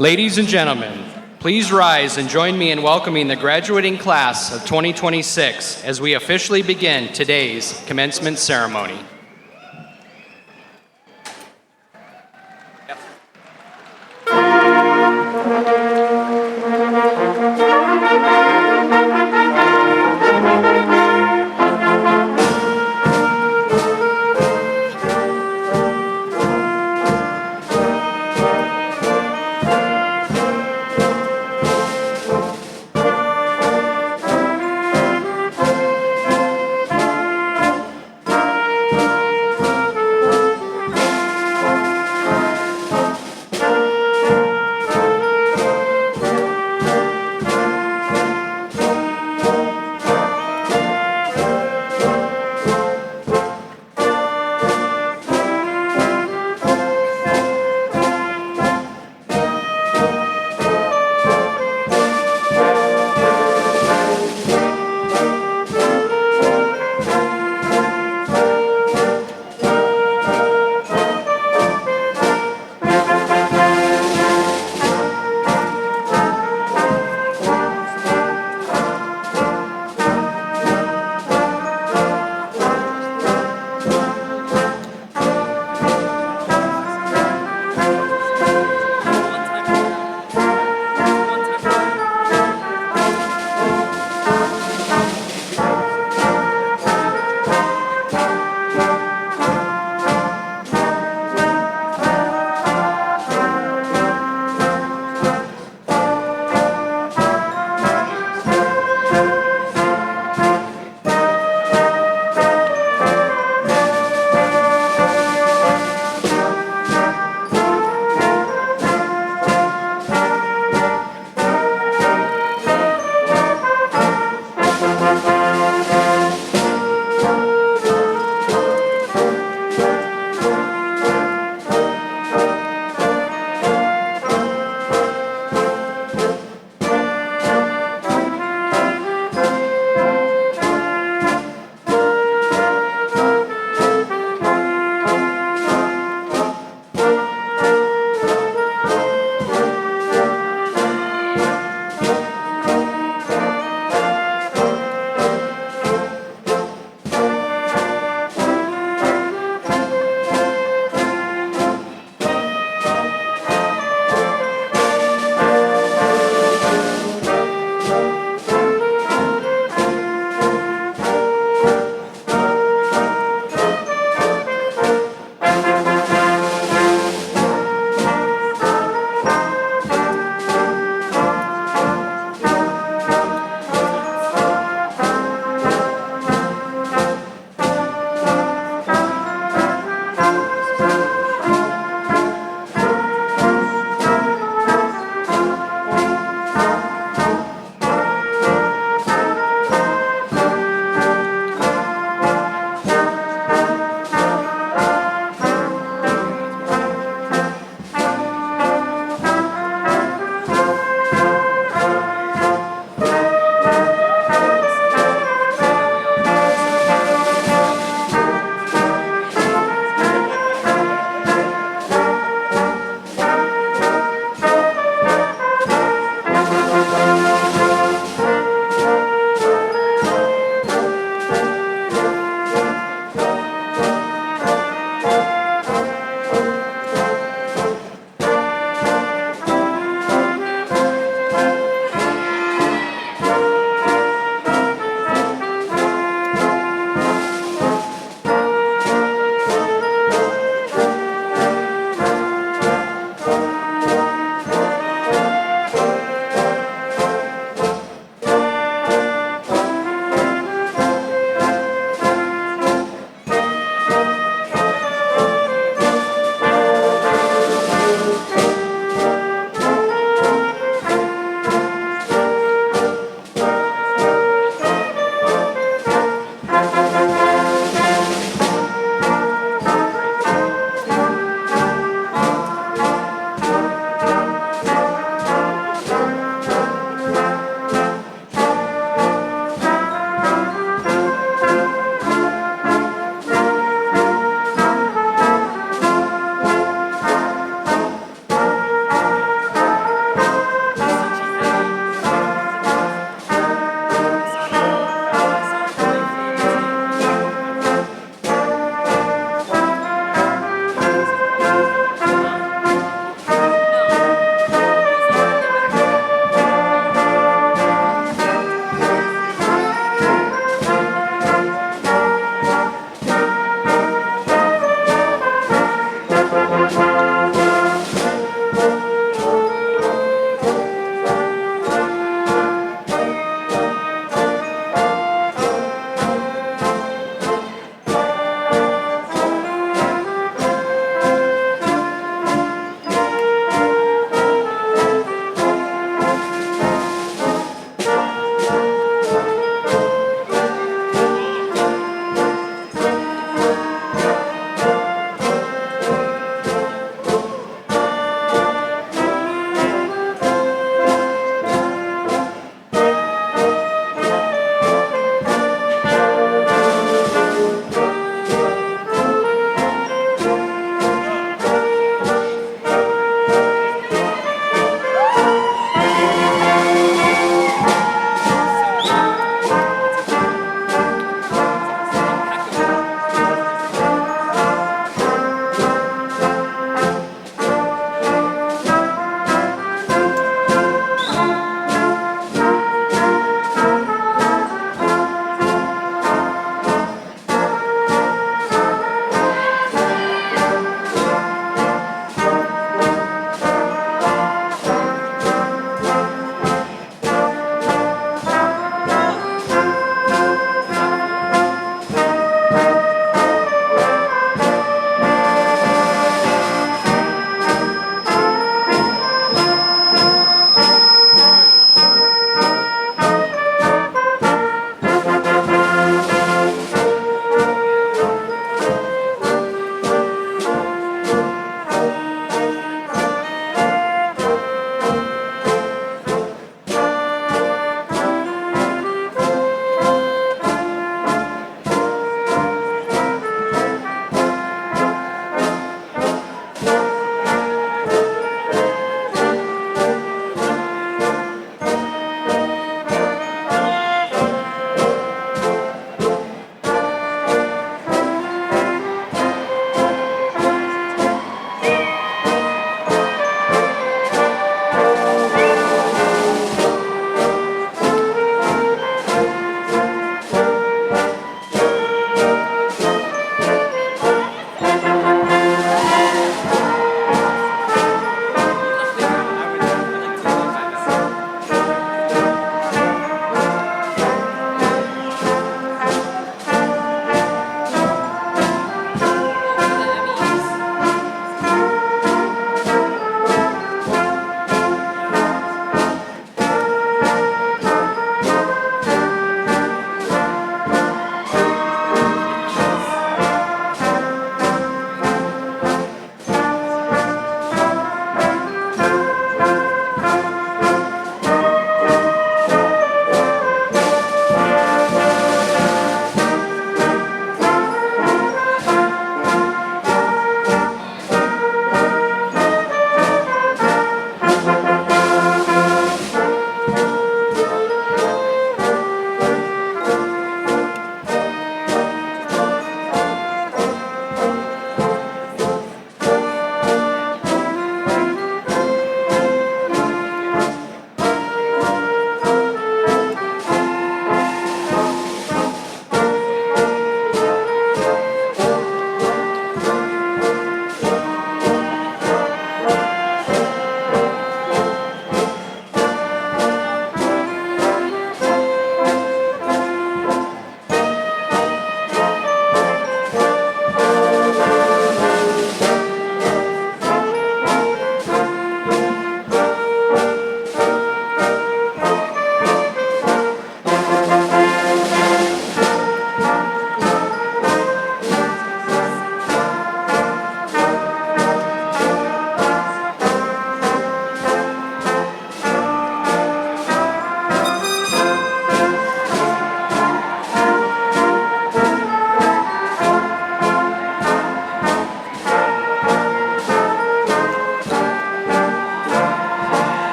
Ladies and gentlemen, please rise and join me in welcoming the graduating class of 2026 as we officially begin today's commencement ceremony.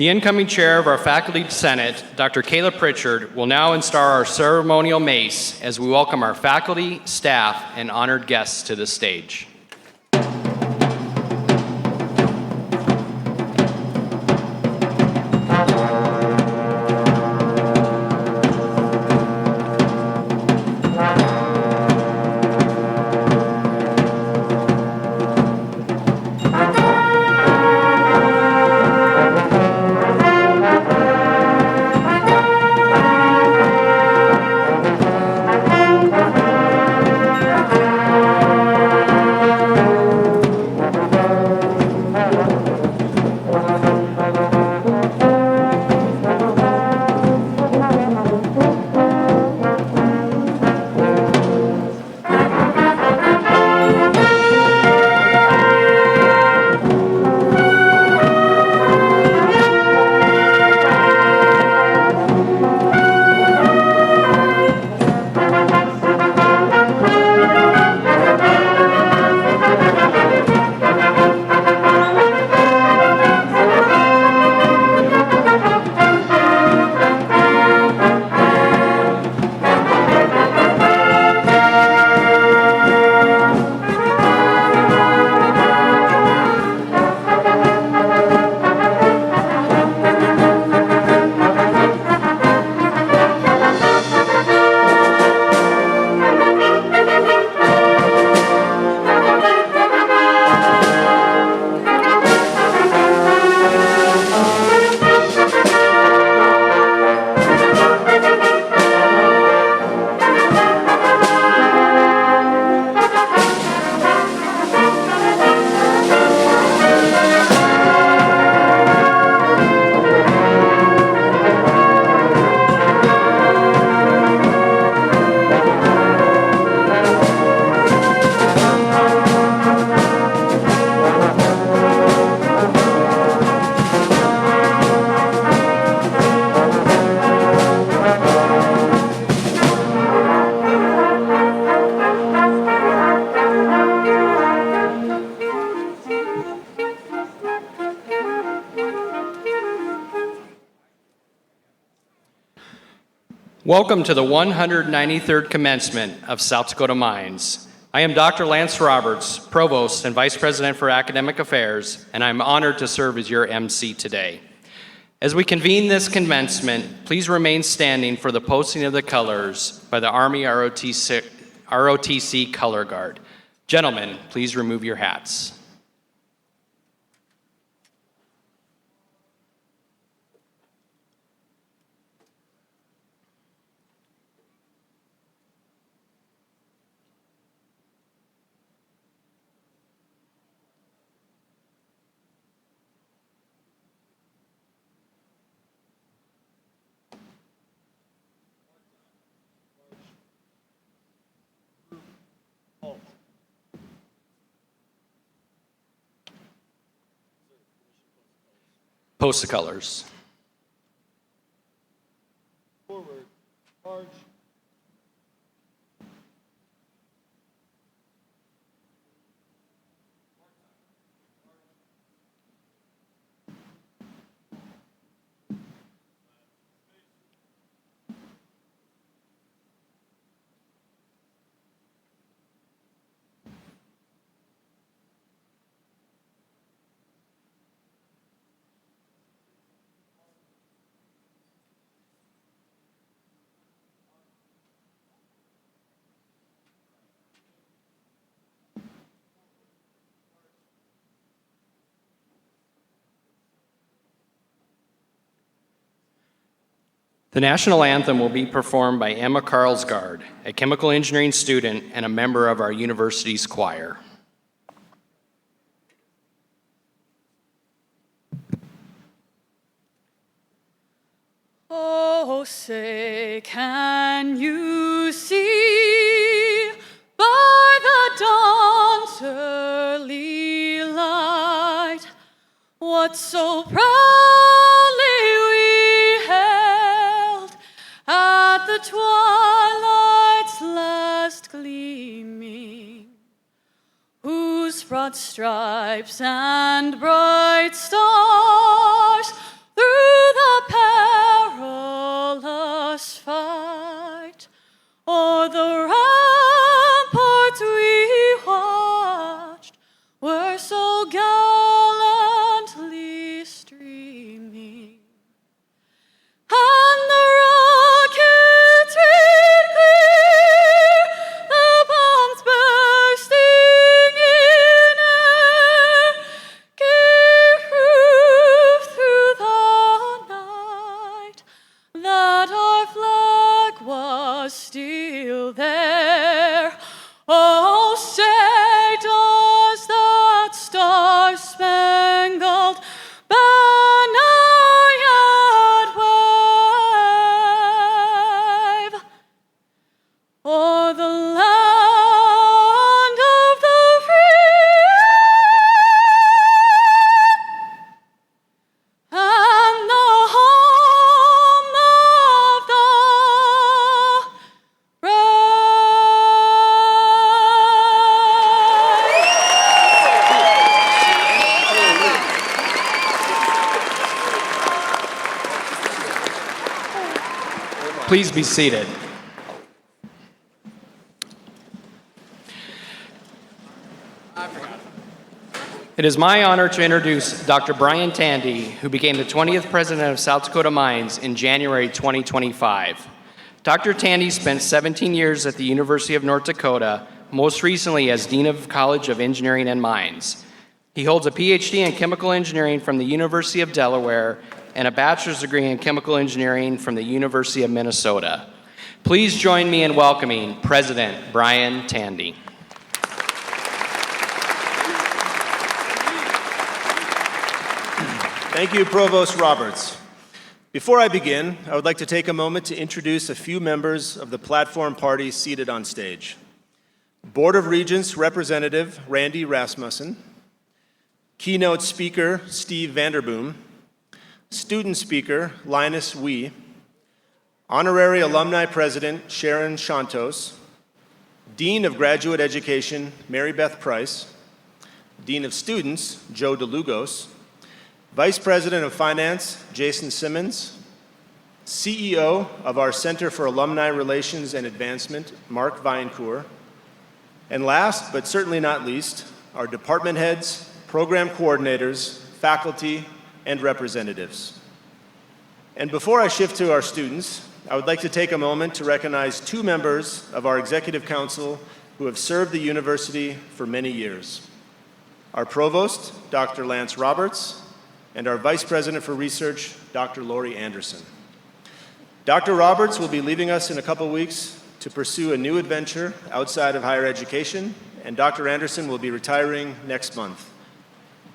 The incoming chair of our Faculty Senate, Dr. Kayla Pritchard, will now install our ceremonial mace as we welcome our faculty, staff, and honored guests to the stage. Welcome to the 193rd Commencement of South Dakota Mines. I am Dr. Lance Roberts, Provost and Vice President for Academic Affairs, and I'm honored to serve as your MC today. As we convene this commencement, please remain standing for the posting of the colors by the Army ROTC Color Guard. Gentlemen, please remove your hats. Post the colors. Forward, march. The national anthem will be performed by Emma Carlsgaard, a chemical engineering student and a member of our university's choir. Oh, say, can you see by the dawn's early light what so proudly we held at the twilight's last gleaming, whose broad stripes and bright stars through still there. Oh, say does that star-spangled banner yet wave o'er the land of the free and the home of the Please be seated. It is my honor to introduce Dr. Brian Tandy, who became the 20th president of South Dakota Mines in January 2025. Dr. Tandy spent 17 years at the University of North Dakota, most recently as Dean of College of Engineering and Mines. He holds a PhD in chemical engineering from the University of Delaware and a bachelor's degree in chemical engineering from the University of Minnesota. Please join me in welcoming President Brian Tandy. Thank you, Provost Roberts. Before I begin, I would like to take a moment to introduce a few members of the platform party seated on stage. Board of Regents Representative Randy Rasmussen, keynote speaker Steve Vanderboom, student speaker Linus Wee, honorary alumni president Sharon Shantos, dean of graduate education Mary Beth Price, dean of students Joe DeLugos, vice president of finance Jason Simmons, CEO of our Center for Alumni Relations and Advancement Mark Vinecourt, and last but certainly not least, our department heads, program coordinators, faculty, and representatives. And before I shift to our students, I would like to take a moment to recognize two members of our Executive Council who have served the university for many years. Our Provost, Dr. Lance Roberts, and our Vice President for Research, Dr. Lori Anderson. Dr. Roberts will be leaving us in a couple weeks to pursue a new adventure outside of higher education, and Dr. Anderson will be retiring next month.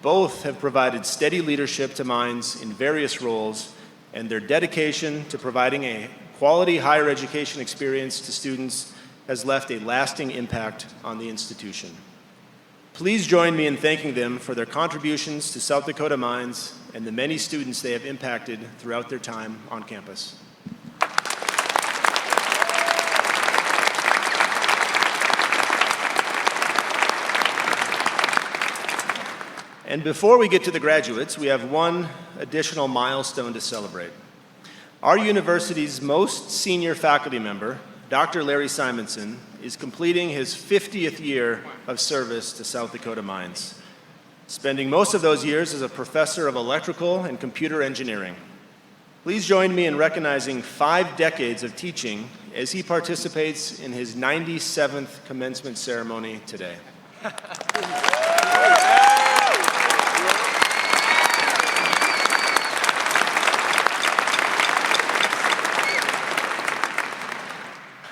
Both have provided steady leadership to Mines in various roles, and their dedication to providing a quality higher education experience to students has left a lasting impact on the institution. Please join me in thanking them for their contributions to South Dakota Mines and the many students they have impacted throughout their time on campus. And before we get to the graduates, we have one additional milestone to celebrate. Our university's most senior faculty member, Dr. Larry Simonson, is completing his 50th year of service to South Dakota Mines, spending most of those years as a professor of electrical and computer engineering. Please join me in recognizing 5 decades of teaching as he participates in his 97th commencement ceremony today.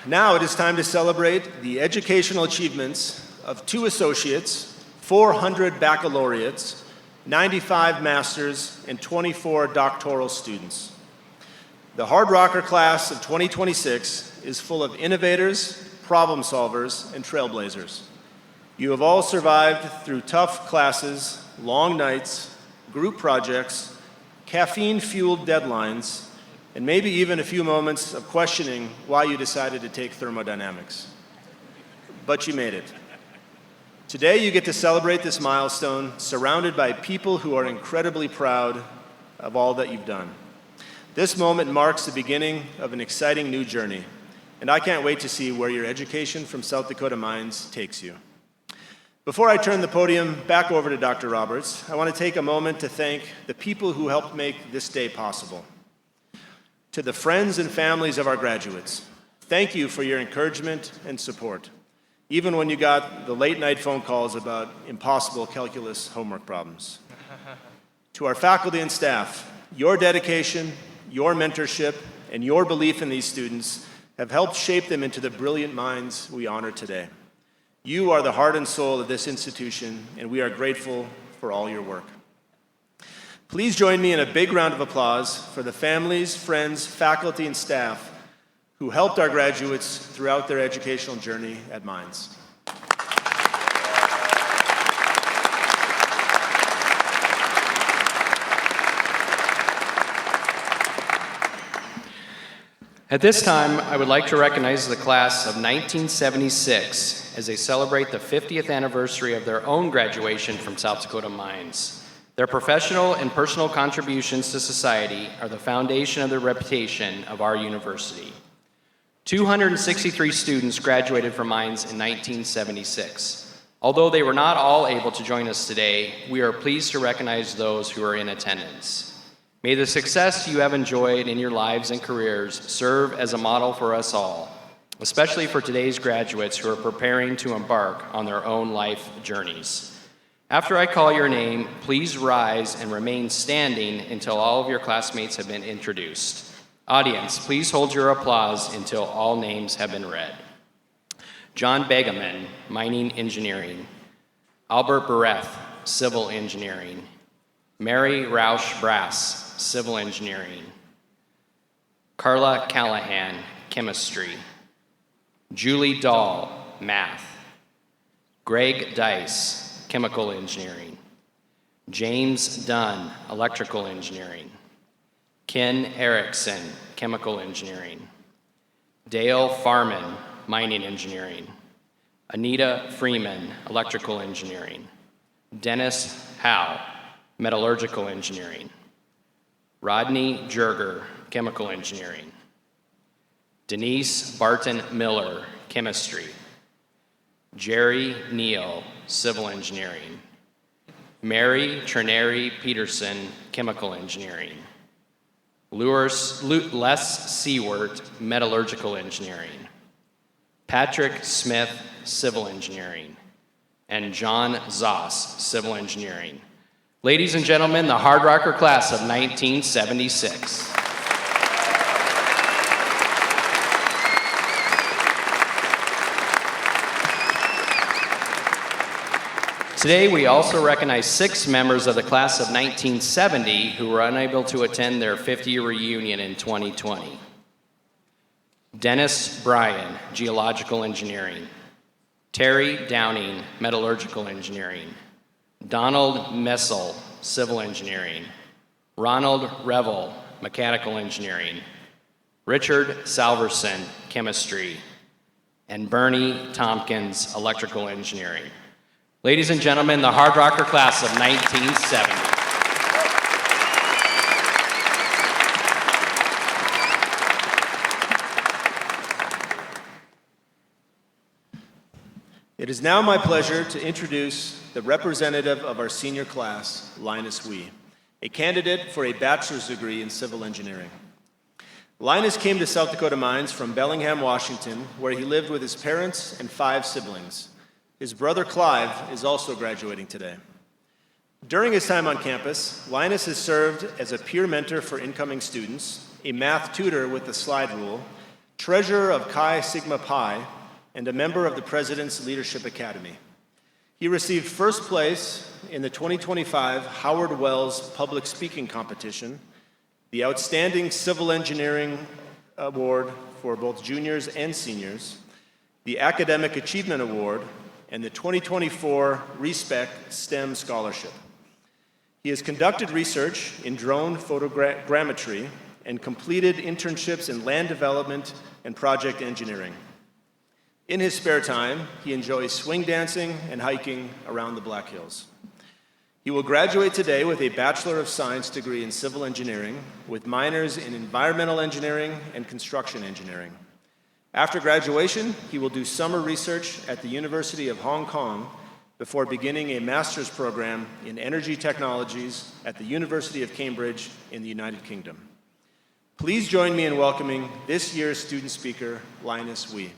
Now it is time to celebrate the educational achievements of 2 associates, 400 baccalaureates, 95 masters, and 24 doctoral students. The Hard Rocker class of 2026 is full of innovators, problem solvers, and trailblazers. You have all survived through tough classes, long nights, group projects, caffeine-fueled deadlines, and maybe even a few moments of questioning why you decided to take thermodynamics. But you made it. Today you get to celebrate this milestone surrounded by people who are incredibly proud of all that you've done. This moment marks the beginning of an exciting new journey, and I can't wait to see where your education from South Dakota Mines takes you. Before I turn the podium back over to Dr. Roberts, I want to take a moment to thank the people who helped make this day possible. To the friends and families of our graduates, thank you for your encouragement and support, even when you got the late-night phone calls about impossible calculus homework problems. To our faculty and staff, your dedication, your mentorship, and your belief in these students have helped shape them into the brilliant minds we honor today. You are the heart and soul of this institution, and we are grateful for all your work. Please join me in a big round of applause for the families, friends, faculty, and staff who helped our graduates throughout their educational journey at Mines. At this time, I would like to recognize the class of 1976 as they celebrate the 50th anniversary of their own graduation from South Dakota Mines. Their professional and personal contributions to society are the foundation of the reputation of our university. 263 students graduated from Mines in 1976. Although they were not all able to join us today, we are pleased to recognize those who are in attendance. May the success you have enjoyed in your lives and careers serve as a model for us all, especially for today's graduates who are preparing to embark on their own life journeys. After I call your name, please rise and remain standing until all of your classmates have been introduced. Audience, please hold your applause until all names have been read. John Begeman, Mining Engineering. Albert Bareth, Civil Engineering. Mary Roush Brass, Civil Engineering. Carla Callahan, Chemistry. Julie Dahl, Math. Greg Dice, Chemical Engineering. James Dunn, Electrical Engineering. Ken Erickson, Chemical Engineering. Dale Farman, Mining Engineering. Anita Freeman, Electrical Engineering. Dennis Howe, Metallurgical Engineering. Rodney Jerger, Chemical Engineering. Denise Barton Miller, Chemistry. Jerry Neal, Civil Engineering. Mary Trineri Peterson, Chemical Engineering. Les Seward, Metallurgical Engineering. Patrick Smith, Civil Engineering. And John Zoss, Civil Engineering. Ladies and gentlemen, the Hard Rocker class of 1976. Today, we also recognize 6 members of the class of 1970 who were unable to attend their 50-year reunion in 2020. Dennis Bryan, Geological Engineering. Terry Downing, Metallurgical Engineering. Donald Messel, Civil Engineering. Ronald Revel, Mechanical Engineering. Richard Salverson, Chemistry. And Bernie Tompkins, Electrical Engineering. Ladies and gentlemen, the Hard Rocker class of 1970. It is now my pleasure to introduce the representative of our senior class, Linus Wee, a candidate for a bachelor's degree in civil engineering. Linus came to South Dakota Mines from Bellingham, Washington, where he lived with his parents and 5 siblings. His brother Clive is also graduating today. During his time on campus, Linus has served as a peer mentor for incoming students, a math tutor with the slide rule, treasurer of Chi Sigma Pi, and a member of the President's Leadership Academy. He received first place in the 2025 Howard Wells Public Speaking Competition, the Outstanding Civil Engineering Award for both juniors and seniors, the Academic Achievement Award, and the 2024 Respect STEM Scholarship. He has conducted research in drone photogrammetry and completed internships in land development and project engineering. In his spare time, he enjoys swing dancing and hiking around the Black Hills. He will graduate today with a Bachelor of Science degree in civil engineering with minors in environmental engineering and construction engineering. After graduation, he will do summer research at the University of Hong Kong before beginning a master's program in energy technologies at the University of Cambridge in the United Kingdom. Please join me in welcoming this year's student speaker, Linus Wee.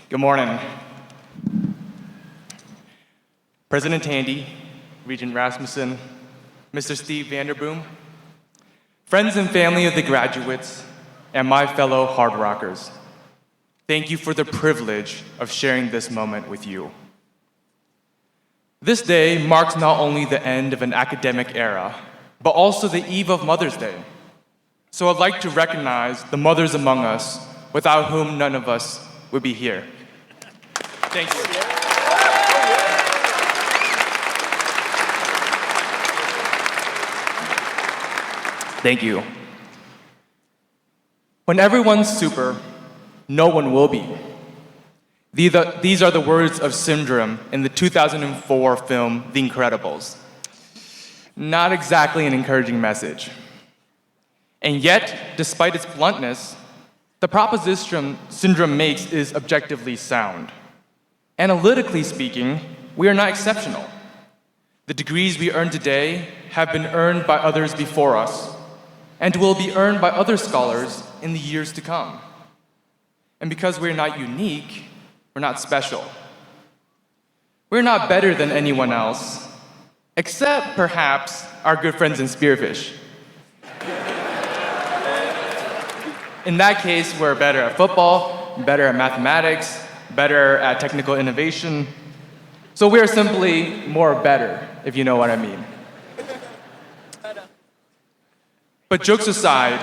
Good morning. President Tandy, Regent Rasmussen, Mr. Steve Vanderboom, friends and family of the graduates, and my fellow Hard Rockers, thank you for the privilege of sharing this moment with you. This day marks not only the end of an academic era, but also the eve of Mother's Day. So I'd like to recognize the mothers among us without whom none of us would be here. Thank you. Thank you. When everyone's super, no one will be. These are the words of Syndrome in the 2004 film The Incredibles. Not exactly an encouraging message. And yet, despite its bluntness, the proposition Syndrome makes is objectively sound. Analytically speaking, we are not exceptional. The degrees we earn today have been earned by others before us, and will be earned by other scholars in the years to come. And because we're not unique, we're not special. We're not better than anyone else, except perhaps our good friends in Spearfish. In that case, we're better at football, better at mathematics, better at technical innovation. So we're simply more better, if you know what I mean. But jokes aside,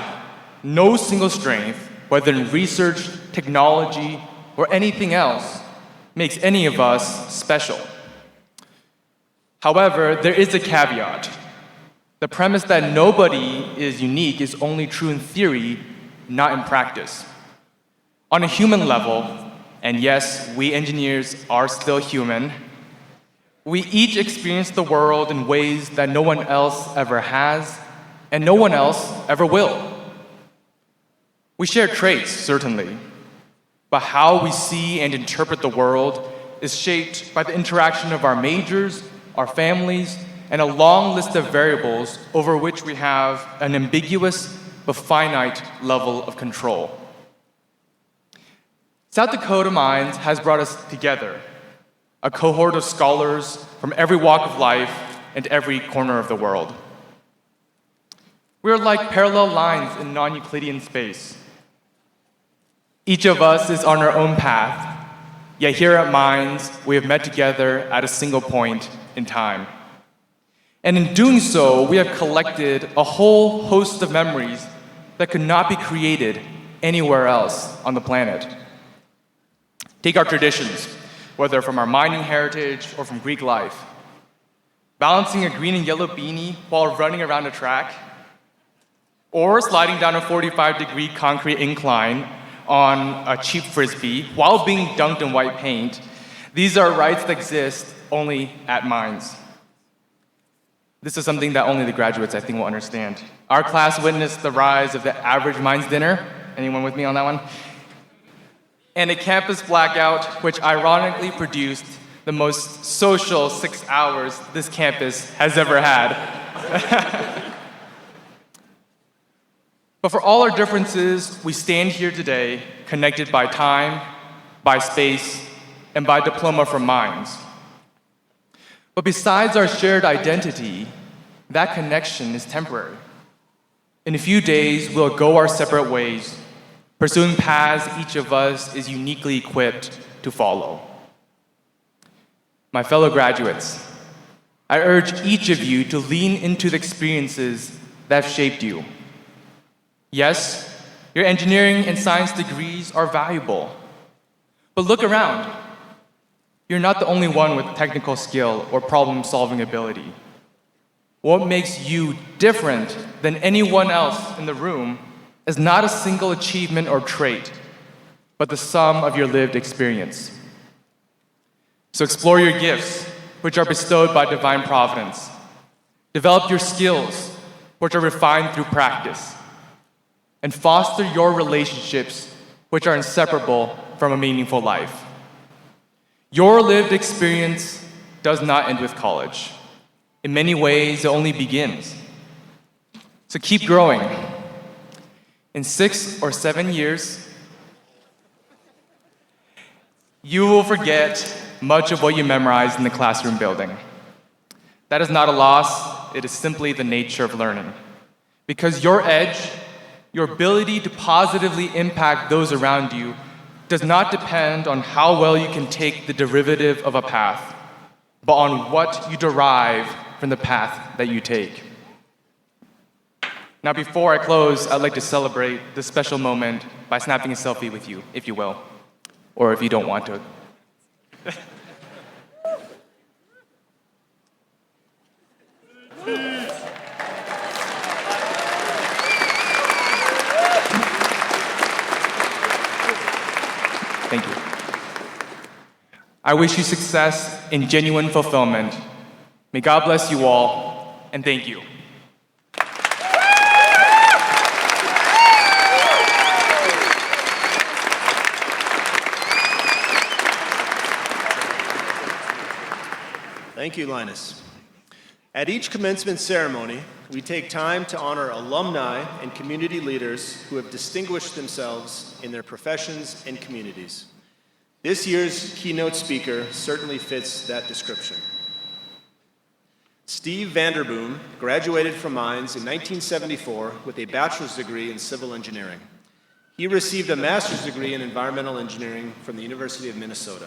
no single strength, whether in research, technology, or anything else, makes any of us special. However, there is a caveat. The premise that nobody is unique is only true in theory, not in practice. On a human level, and yes, we engineers are still human, we each experience the world in ways that no one else ever has, and no one else ever will. We share traits, certainly, but how we see and interpret the world is shaped by the interaction of our majors, our families, and a long list of variables over which we have an ambiguous but finite level of control. South Dakota Mines has brought us together, a cohort of scholars from every walk of life and every corner of the world. We're like parallel lines in non-Euclidean space. Each of us is on our own path, yet here at Mines, we have met together at a single point in time. And in doing so, we have collected a whole host of memories that could not be created anywhere else on the planet. Take our traditions, whether from our mining heritage or from Greek life. Balancing a green and yellow beanie while running around a track, or sliding down a 45-degree concrete incline on a cheap frisbee while being dunked in white paint. These are rights that exist only at Mines. This is something that only the graduates, I think, will understand. Our class witnessed the rise of the average Mines dinner. Anyone with me on that one? And a campus blackout, which ironically produced the most social 6 hours this campus has ever had. But for all our differences, we stand here today connected by time, by space, and by diploma from Mines. But besides our shared identity, that connection is temporary. In a few days, we'll go our separate ways, pursuing paths each of us is uniquely equipped to follow. My fellow graduates, I urge each of you to lean into the experiences that have shaped you. Yes, your engineering and science degrees are valuable, but look around. You're not the only one with technical skill or problem-solving ability. What makes you different than anyone else in the room is not a single achievement or trait, but the sum of your lived experience. So explore your gifts, which are bestowed by divine providence. Develop your skills, which are refined through practice. And foster your relationships, which are inseparable from a meaningful life. Your lived experience does not end with college. In many ways, it only begins. So keep growing. In 6 or 7 years, You will forget much of what you memorized in the classroom building. That is not a loss, it is simply the nature of learning. Because your edge, your ability to positively impact those around you, does not depend on how well you can take the derivative of a path, but on what you derive from the path that you take. Now, before I close, I'd like to celebrate this special moment by snapping a selfie with you, if you will, or if you don't want to. Thank you. I wish you success in genuine fulfillment. May God bless you all, and thank you. Thank you, Linus. At each commencement ceremony, we take time to honor alumni and community leaders who have distinguished themselves in their professions and communities. This year's keynote speaker certainly fits that description. Steve Vanderboom graduated from Mines in 1974 with a bachelor's degree in civil engineering. He received a master's degree in environmental engineering from the University of Minnesota.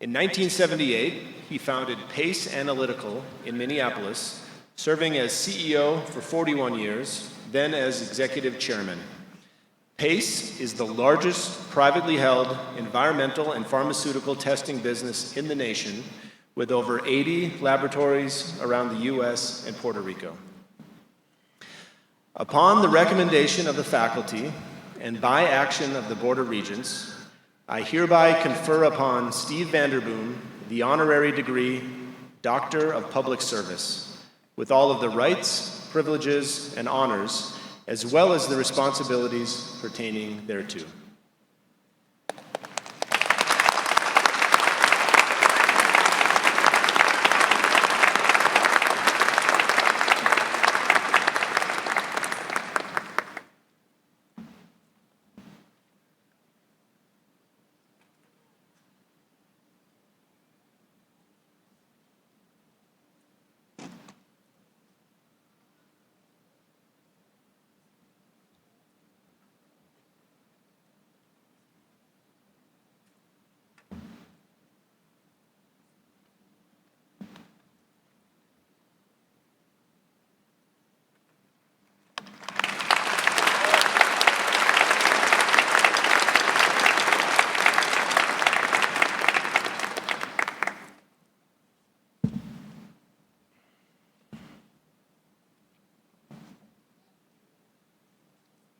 In 1978, he founded Pace Analytical in Minneapolis, serving as CEO for 41 years, then as executive chairman. Pace is the largest privately held environmental and pharmaceutical testing business in the nation, with over 80 laboratories around the US and Puerto Rico. Upon the recommendation of the faculty and by action of the Board of Regents, I hereby confer upon Steve Vanderboom the honorary degree Doctor of Public Service, with all of the rights, privileges, and honors, as well as the responsibilities pertaining thereto.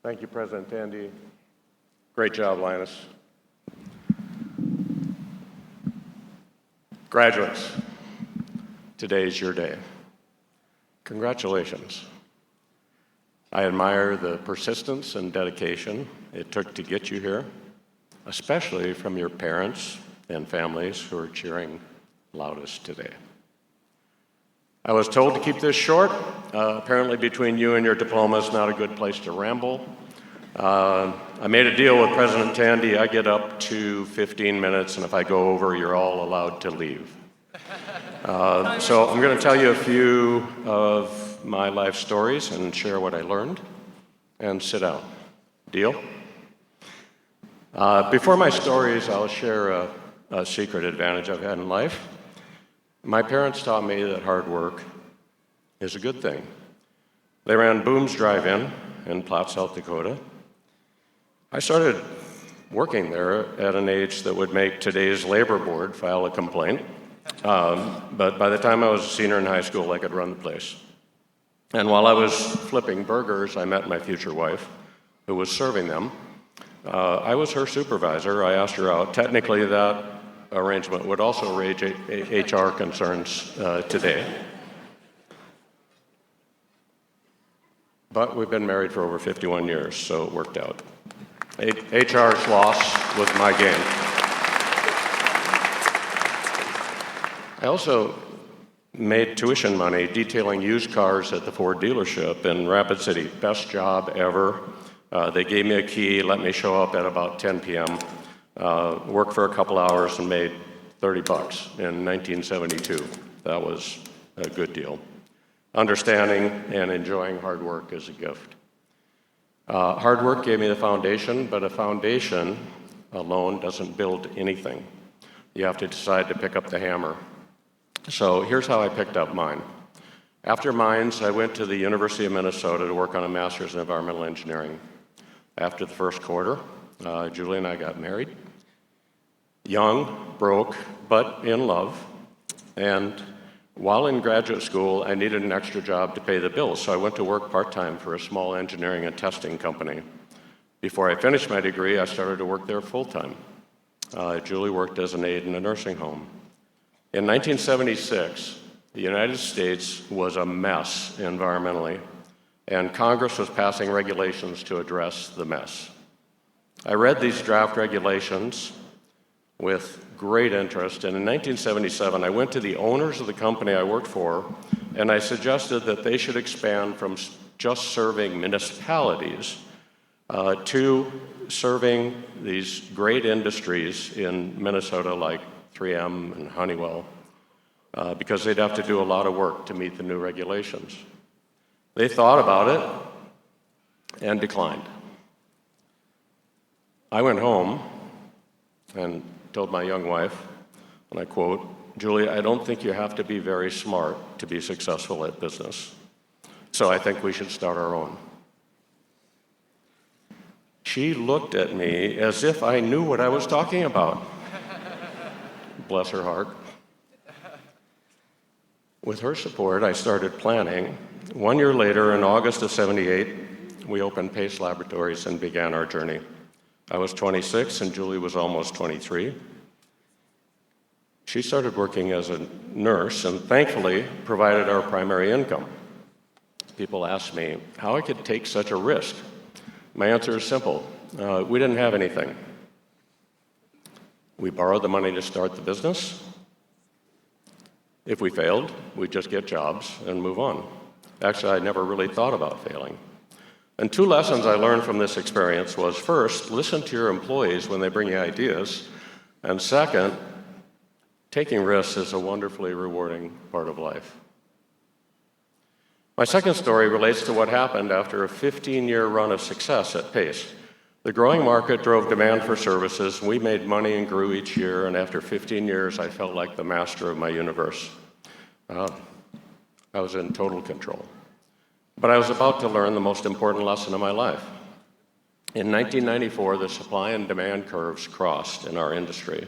Thank you, President Tandy. Great job, Linus. Graduates, today's your day. Congratulations. I admire the persistence and dedication it took to get you here, especially from your parents and families who are cheering loudest today. I was told to keep this short. Apparently between you and your diploma is not a good place to ramble. I made a deal with President Tandy. I get up to 15 minutes, and if I go over, you're all allowed to leave. So I'm going to tell you a few of my life stories and share what I learned, and sit down. Deal? Before my stories, I'll share a secret advantage I've had in life. My parents taught me that hard work is a good thing. They ran Boom's Drive-In in Platte, South Dakota. I started working there at an age that would make today's labor board file a complaint. But by the time I was a senior in high school, I could run the place. And while I was flipping burgers, I met my future wife, who was serving them. I was her supervisor. I asked her out. Technically, that arrangement would also raise HR concerns today. But we've been married for over 51 years, so it worked out. HR's loss was my gain. I also made tuition money detailing used cars at the Ford dealership in Rapid City. Best job ever. They gave me a key, let me show up at about 10 p.m. worked for a couple hours and made $30 in 1972. That was a good deal. Understanding and enjoying hard work is a gift. Hard work gave me the foundation, but a foundation alone doesn't build anything. You have to decide to pick up the hammer. So here's how I picked up mine. After mines, I went to the University of Minnesota to work on a master's in environmental engineering. After the first quarter, Julie and I got married. Young, broke, but in love. And while in graduate school, I needed an extra job to pay the bills, so I went to work part-time for a small engineering and testing company. Before I finished my degree, I started to work there full-time. Julie worked as an aide in a nursing home. In 1976, the United States was a mess environmentally, and Congress was passing regulations to address the mess. I read these draft regulations with great interest, and in 1977, I went to the owners of the company I worked for, and I suggested that they should expand from just serving municipalities to serving these great industries in Minnesota like 3M and Honeywell, because they'd have to do a lot of work to meet the new regulations. They thought about it and declined. I went home and told my young wife, and I quote, "Julie, I don't think you have to be very smart to be successful at business, so I think we should start our own." She looked at me as if I knew what I was talking about. Bless her heart. With her support, I started planning. 1 year later, in August of '78, we opened Pace Laboratories and began our journey. I was 26 and Julie was almost 23. She started working as a nurse and thankfully provided our primary income. People ask me how I could take such a risk. My answer is simple. We didn't have anything. We borrowed the money to start the business. If we failed, we'd just get jobs and move on. Actually, I never really thought about failing. And 2 lessons I learned from this experience was, first, listen to your employees when they bring you ideas, and second, taking risks is a wonderfully rewarding part of life. My second story relates to what happened after a 15-year run of success at Pace. The growing market drove demand for services. We made money and grew each year, and after 15 years, I felt like the master of my universe. I was in total control. But I was about to learn the most important lesson of my life. In 1994, the supply and demand curves crossed in our industry.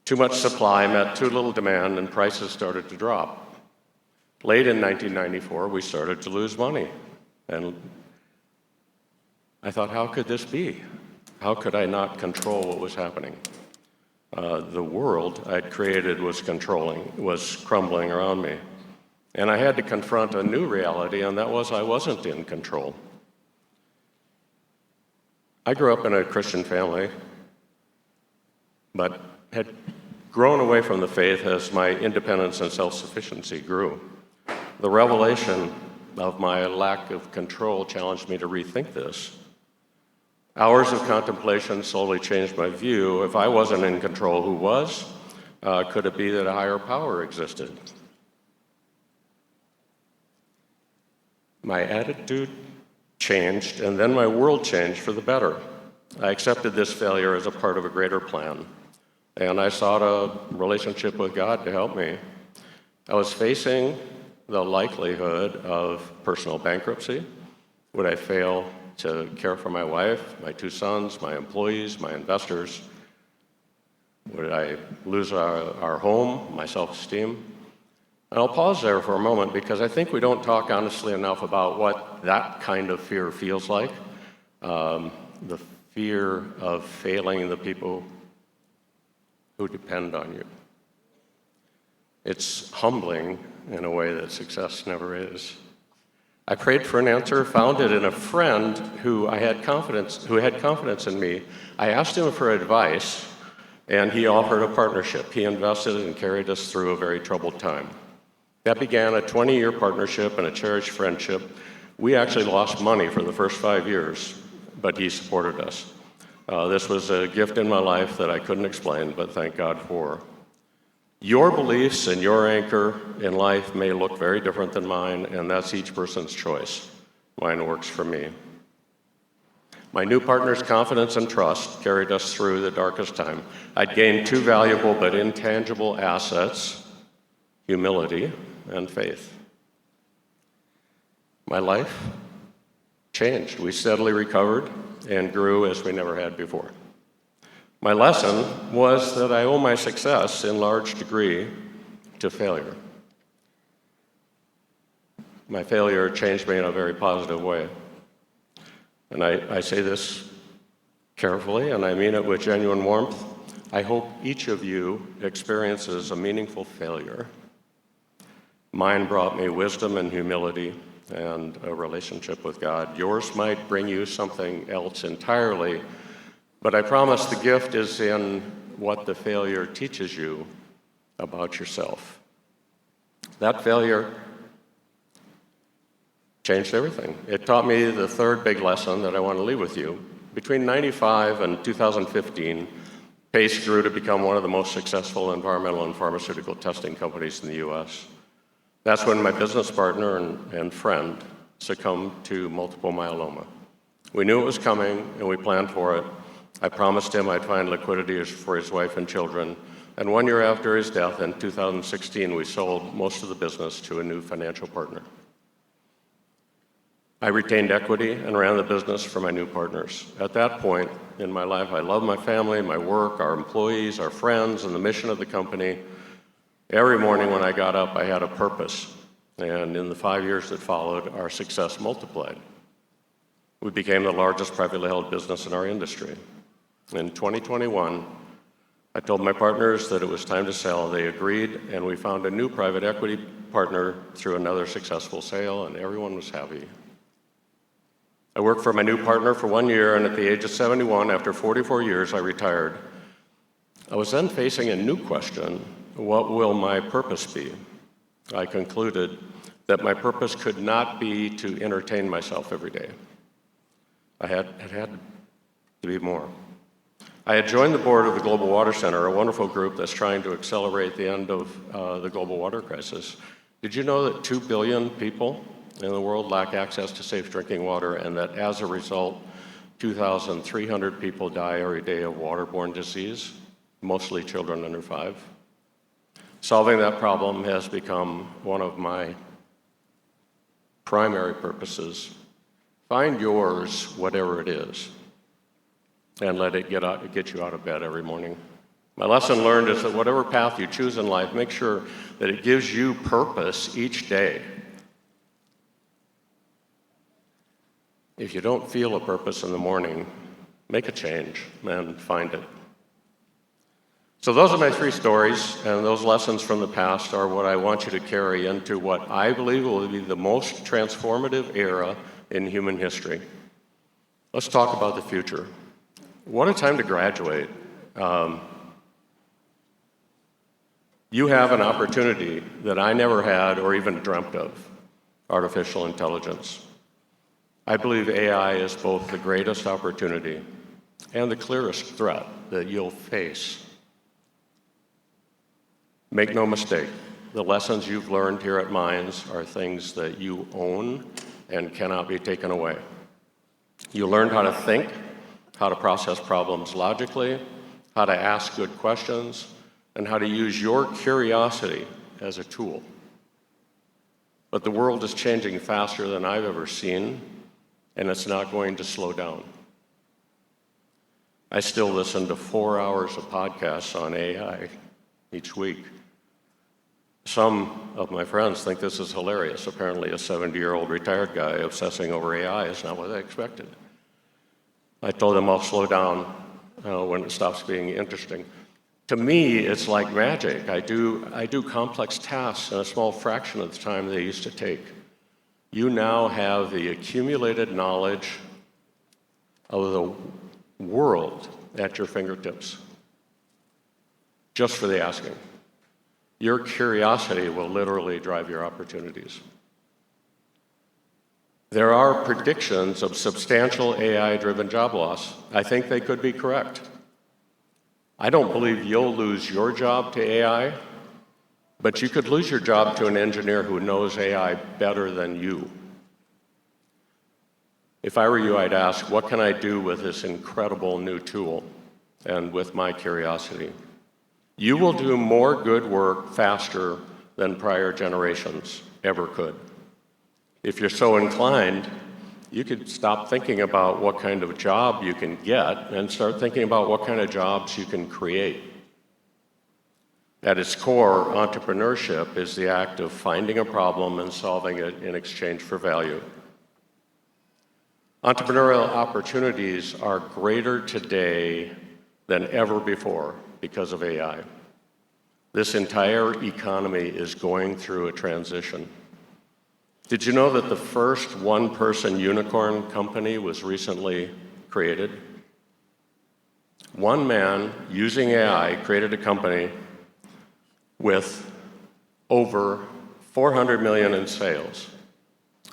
Too much supply met too little demand, and prices started to drop. Late in 1994, we started to lose money. And I thought, how could this be? How could I not control what was happening? The world I'd created was crumbling around me. And I had to confront a new reality, and that was I wasn't in control. I grew up in a Christian family, but had grown away from the faith as my independence and self-sufficiency grew. The revelation of my lack of control challenged me to rethink this. Hours of contemplation slowly changed my view. If I wasn't in control, who was? Could it be that a higher power existed? My attitude changed, and then my world changed for the better. I accepted this failure as a part of a greater plan, and I sought a relationship with God to help me. I was facing the likelihood of personal bankruptcy. Would I fail to care for my wife, my 2 sons, my employees, my investors? Would I lose our home, my self-esteem? And I'll pause there for a moment because I think we don't talk honestly enough about what that kind of fear feels like. The fear of failing the people who depend on you. It's humbling in a way that success never is. I prayed for an answer, found it in a friend who had confidence in me. I asked him for advice, and he offered a partnership. He invested and carried us through a very troubled time. That began a 20-year partnership and a cherished friendship. We actually lost money for the first 5 years, but he supported us. This was a gift in my life that I couldn't explain, but thank God for. Your beliefs and your anchor in life may look very different than mine, and that's each person's choice. Mine works for me. My new partner's confidence and trust carried us through the darkest time. I'd gained two valuable but intangible assets: humility and faith. My life changed. We steadily recovered and grew as we never had before. My lesson was that I owe my success in large degree to failure. My failure changed me in a very positive way. And I say this carefully, and I mean it with genuine warmth. I hope each of you experiences a meaningful failure. Mine brought me wisdom and humility and a relationship with God. Yours might bring you something else entirely, but I promise the gift is in what the failure teaches you about yourself. That failure changed everything. It taught me the third big lesson that I want to leave with you. Between 1995 and 2015, Pace grew to become one of the most successful environmental and pharmaceutical testing companies in the U.S. That's when my business partner and friend succumbed to multiple myeloma. We knew it was coming, and we planned for it. I promised him I'd find liquidity for his wife and children, and 1 year after his death in 2016, we sold most of the business to a new financial partner. I retained equity and ran the business for my new partners. At that point in my life, I loved my family, my work, our employees, our friends, and the mission of the company. Every morning when I got up, I had a purpose, and in the 5 years that followed, our success multiplied. We became the largest privately held business in our industry. In 2021, I told my partners that it was time to sell. They agreed, and we found a new private equity partner through another successful sale, and everyone was happy. I worked for my new partner for 1 year, and at the age of 71, after 44 years, I retired. I was then facing a new question: what will my purpose be? I concluded that my purpose could not be to entertain myself every day. It had to be more. I had joined the board of the Global Water Center, a wonderful group that's trying to accelerate the end of the global water crisis. Did you know that 2 billion people in the world lack access to safe drinking water, and that as a result, 2,300 people die every day of waterborne disease, mostly children under 5? Solving that problem has become one of my primary purposes. Find yours, whatever it is, and let it get you out of bed every morning. My lesson learned is that whatever path you choose in life, make sure that it gives you purpose each day. If you don't feel a purpose in the morning, make a change and find it. So those are my 3 stories, and those lessons from the past are what I want you to carry into what I believe will be the most transformative era in human history. Let's talk about the future. What a time to graduate. You have an opportunity that I never had or even dreamt of: artificial intelligence. I believe AI is both the greatest opportunity and the clearest threat that you'll face. Make no mistake, the lessons you've learned here at Mines are things that you own and cannot be taken away. You learned how to think, how to process problems logically, how to ask good questions, and how to use your curiosity as a tool. But the world is changing faster than I've ever seen, and it's not going to slow down. I still listen to 4 hours of podcasts on AI each week. Some of my friends think this is hilarious. Apparently a 70-year-old retired guy obsessing over AI is not what I expected. I told them I'll slow down when it stops being interesting. To me, it's like magic. I do complex tasks in a small fraction of the time they used to take. You now have the accumulated knowledge of the world at your fingertips, just for the asking. Your curiosity will literally drive your opportunities. There are predictions of substantial AI-driven job loss. I think they could be correct. I don't believe you'll lose your job to AI, but you could lose your job to an engineer who knows AI better than you. If I were you, I'd ask, what can I do with this incredible new tool and with my curiosity? You will do more good work faster than prior generations ever could. If you're so inclined, you could stop thinking about what kind of job you can get and start thinking about what kind of jobs you can create. At its core, entrepreneurship is the act of finding a problem and solving it in exchange for value. Entrepreneurial opportunities are greater today than ever before because of AI. This entire economy is going through a transition. Did you know that the first one-person unicorn company was recently created? One man, using AI, created a company with over 400 million in sales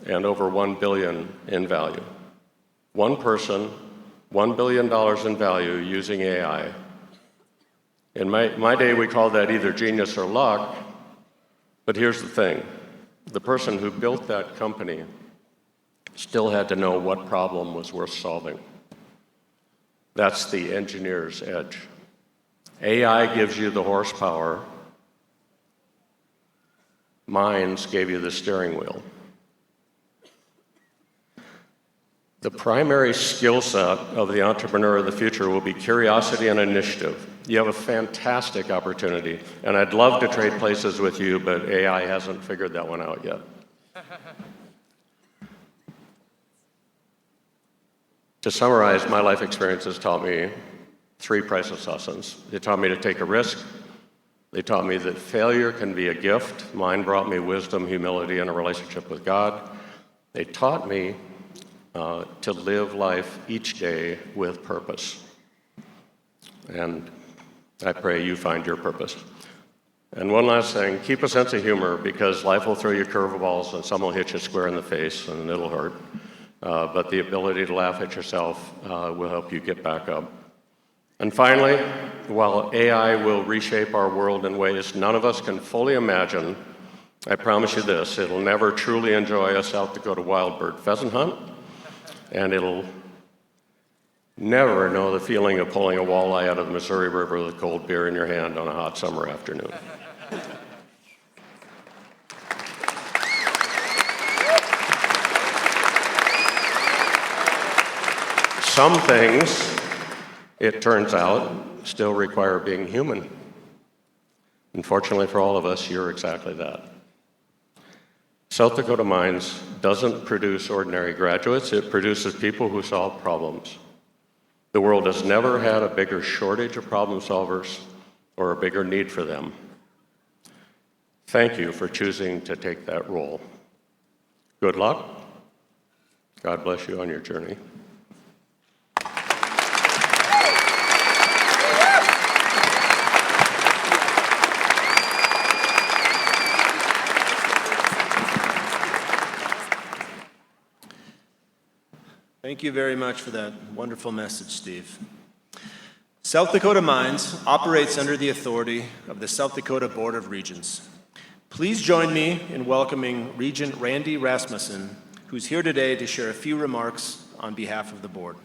and over 1 billion in value. One person, $1 billion in value using AI. In my day, we called that either genius or luck, but here's the thing. The person who built that company still had to know what problem was worth solving. That's the engineer's edge. AI gives you the horsepower. Mines gave you the steering wheel. The primary skill set of the entrepreneur of the future will be curiosity and initiative. You have a fantastic opportunity, and I'd love to trade places with you, but AI hasn't figured that one out yet. To summarize, my life experiences taught me 3 priceless lessons. They taught me to take a risk. They taught me that failure can be a gift. Mine brought me wisdom, humility, and a relationship with God. They taught me to live life each day with purpose. And I pray you find your purpose. And one last thing, keep a sense of humor because life will throw you curveballs and some will hit you square in the face and it'll hurt. But the ability to laugh at yourself will help you get back up. And finally, while AI will reshape our world in ways none of us can fully imagine, I promise you this, it'll never truly enjoy a South Dakota wild bird pheasant hunt, and it'll never know the feeling of pulling a walleye out of the Missouri River with a cold beer in your hand on a hot summer afternoon. Some things, it turns out, still require being human. Unfortunately for all of us, you're exactly that. South Dakota Mines doesn't produce ordinary graduates, it produces people who solve problems. The world has never had a bigger shortage of problem solvers or a bigger need for them. Thank you for choosing to take that role. Good luck. God bless you on your journey. Thank you very much for that wonderful message, Steve. South Dakota Mines operates under the authority of the South Dakota Board of Regents. Please join me in welcoming Regent Randy Rasmussen, who's here today to share a few remarks on behalf of the board.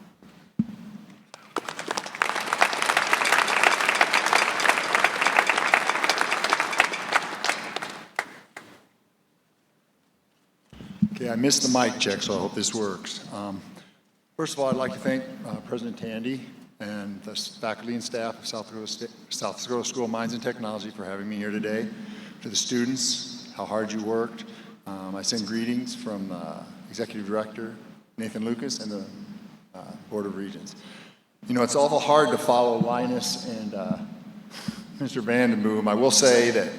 Okay, I missed the mic check, so I hope this works. First of all, I'd like to thank President Tandy and the faculty and staff of South Dakota School of Mines and Technology for having me here today. To the students, how hard you worked. I send greetings from Executive Director Nathan Lucas and the Board of Regents. You know, it's awful hard to follow Linus and Mr. Vandenboom. I will say that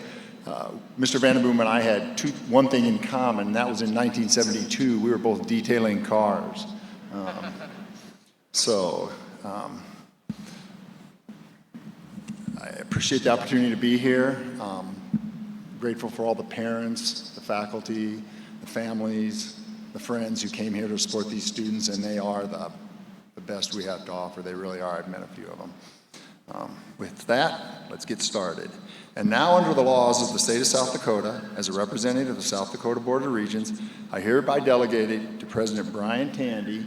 Mr. Vandenboom and I had one thing in common, and that was in 1972. We were both detailing cars. I appreciate the opportunity to be here. Grateful for all the parents, the faculty, the families, the friends who came here to support these students, and they are the best we have to offer. They really are. I've met a few of them. With that, let's get started. And now, under the laws of the state of South Dakota, as a representative of the South Dakota Board of Regents, I hereby delegate to President Brian Tandy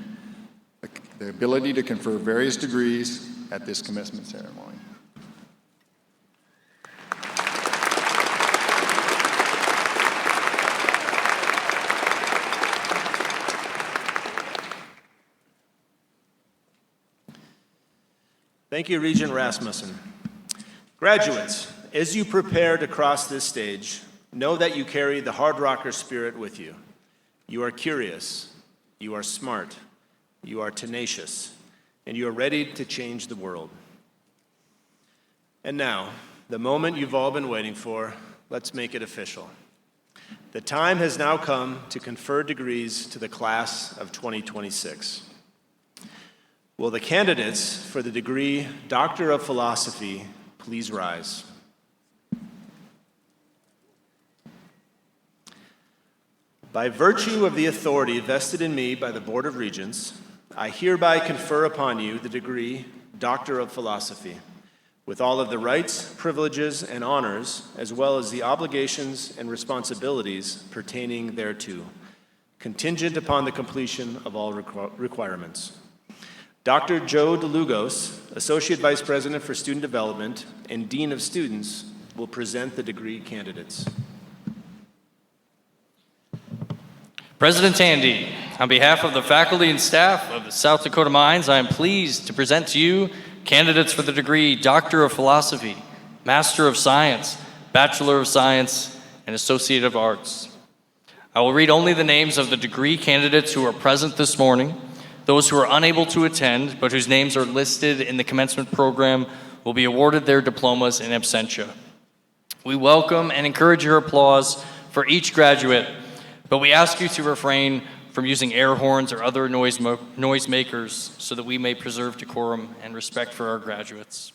the ability to confer various degrees at this commencement ceremony. Thank you, Regent Rasmussen. Graduates, as you prepare to cross this stage, know that you carry the Hard Rocker spirit with you. You are curious, you are smart, you are tenacious, and you are ready to change the world. And now, the moment you've all been waiting for, let's make it official. The time has now come to confer degrees to the class of 2026. Will the candidates for the degree Doctor of Philosophy please rise? By virtue of the authority vested in me by the Board of Regents, I hereby confer upon you the degree Doctor of Philosophy, with all of the rights, privileges, and honors, as well as the obligations and responsibilities pertaining thereto, contingent upon the completion of all requirements. Dr. Joe DeLugos, Associate Vice President for Student Development and Dean of Students, will present the degree candidates. President Tandy, on behalf of the faculty and staff of the South Dakota Mines, I am pleased to present to you candidates for the degree Doctor of Philosophy, Master of Science, Bachelor of Science, and Associate of Arts. I will read only the names of the degree candidates who are present this morning. Those who are unable to attend, but whose names are listed in the commencement program, will be awarded their diplomas in absentia. We welcome and encourage your applause for each graduate, but we ask you to refrain from using air horns or other noise makers so that we may preserve decorum and respect for our graduates.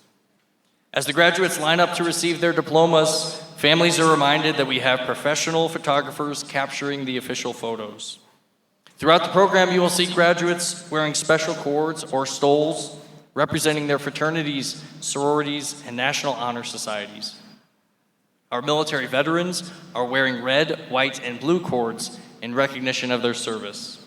As the graduates line up to receive their diplomas, families are reminded that we have professional photographers capturing the official photos. Throughout the program, you will see graduates wearing special cords or stoles representing their fraternities, sororities, and national honor societies. Our military veterans are wearing red, white, and blue cords in recognition of their service.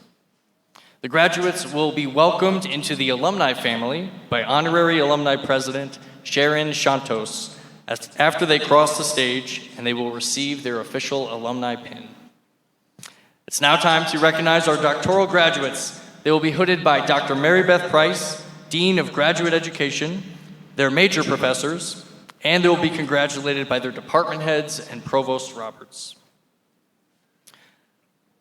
The graduates will be welcomed into the alumni family by Honorary Alumni President Sharon Shantos after they cross the stage, and they will receive their official alumni pin. It's now time to recognize our doctoral graduates. They will be hooded by Dr. Mary Beth Price, Dean of Graduate Education, their major professors, and they will be congratulated by their department heads and Provost Roberts.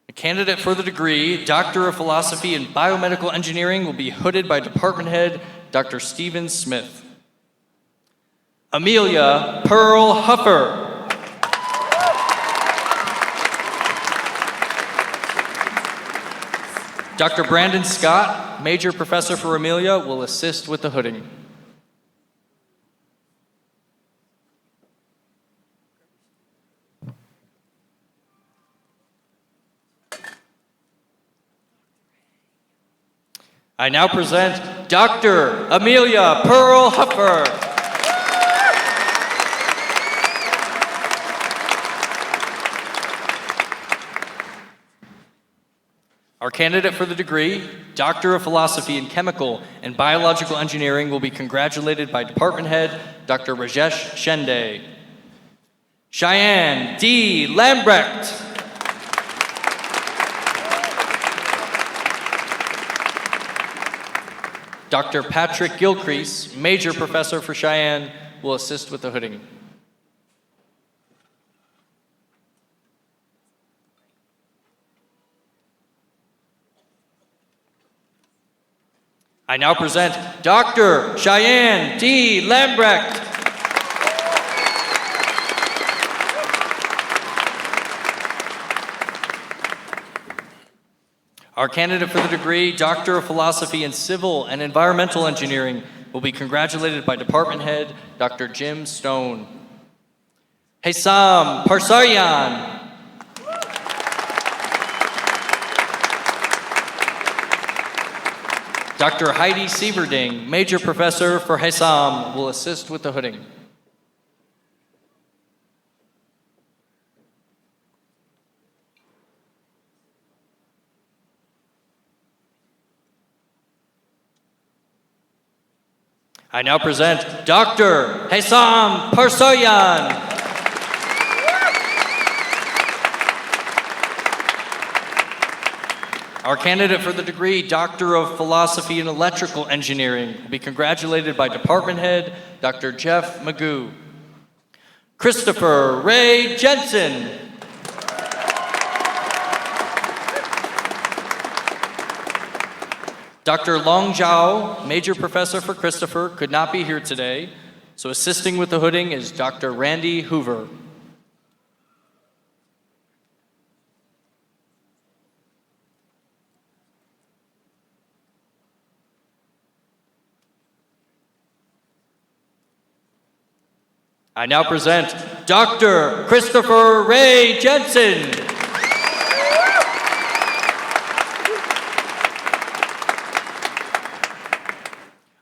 The candidate for the degree, Doctor of Philosophy in Biomedical Engineering, will be hooded by department head Dr. Stephen Smith. Amelia Pearl Huffer. Dr. Brandon Scott, Major Professor for Amelia, will assist with the hooding. I now present Dr. Amelia Pearl Huffer. Our candidate for the degree, Doctor of Philosophy in Chemical and Biological Engineering, will be congratulated by Department Head Dr. Rajesh Shende. Cheyenne D. Lambrecht. Dr. Patrick Gilcrease, Major Professor for Cheyenne, will assist with the hooding. I now present Dr. Cheyenne D. Lambrecht. Our candidate for the degree, Doctor of Philosophy in Civil and Environmental Engineering, will be congratulated by Department Head Dr. Jim Stone. Hesam Parsaryan. Dr. Heidi Sieverding, Major Professor for Hesam, will assist with the hooding. I now present Dr. Hesam Parsoyan. Our candidate for the degree Doctor of Philosophy in Electrical Engineering will be congratulated by Department Head Dr. Jeff Magoo. Christopher Ray Jensen. Dr. Long Zhao, Major Professor for Christopher, could not be here today, so assisting with the hooding is Dr. Randy Hoover. I now present Dr. Christopher Ray Jensen.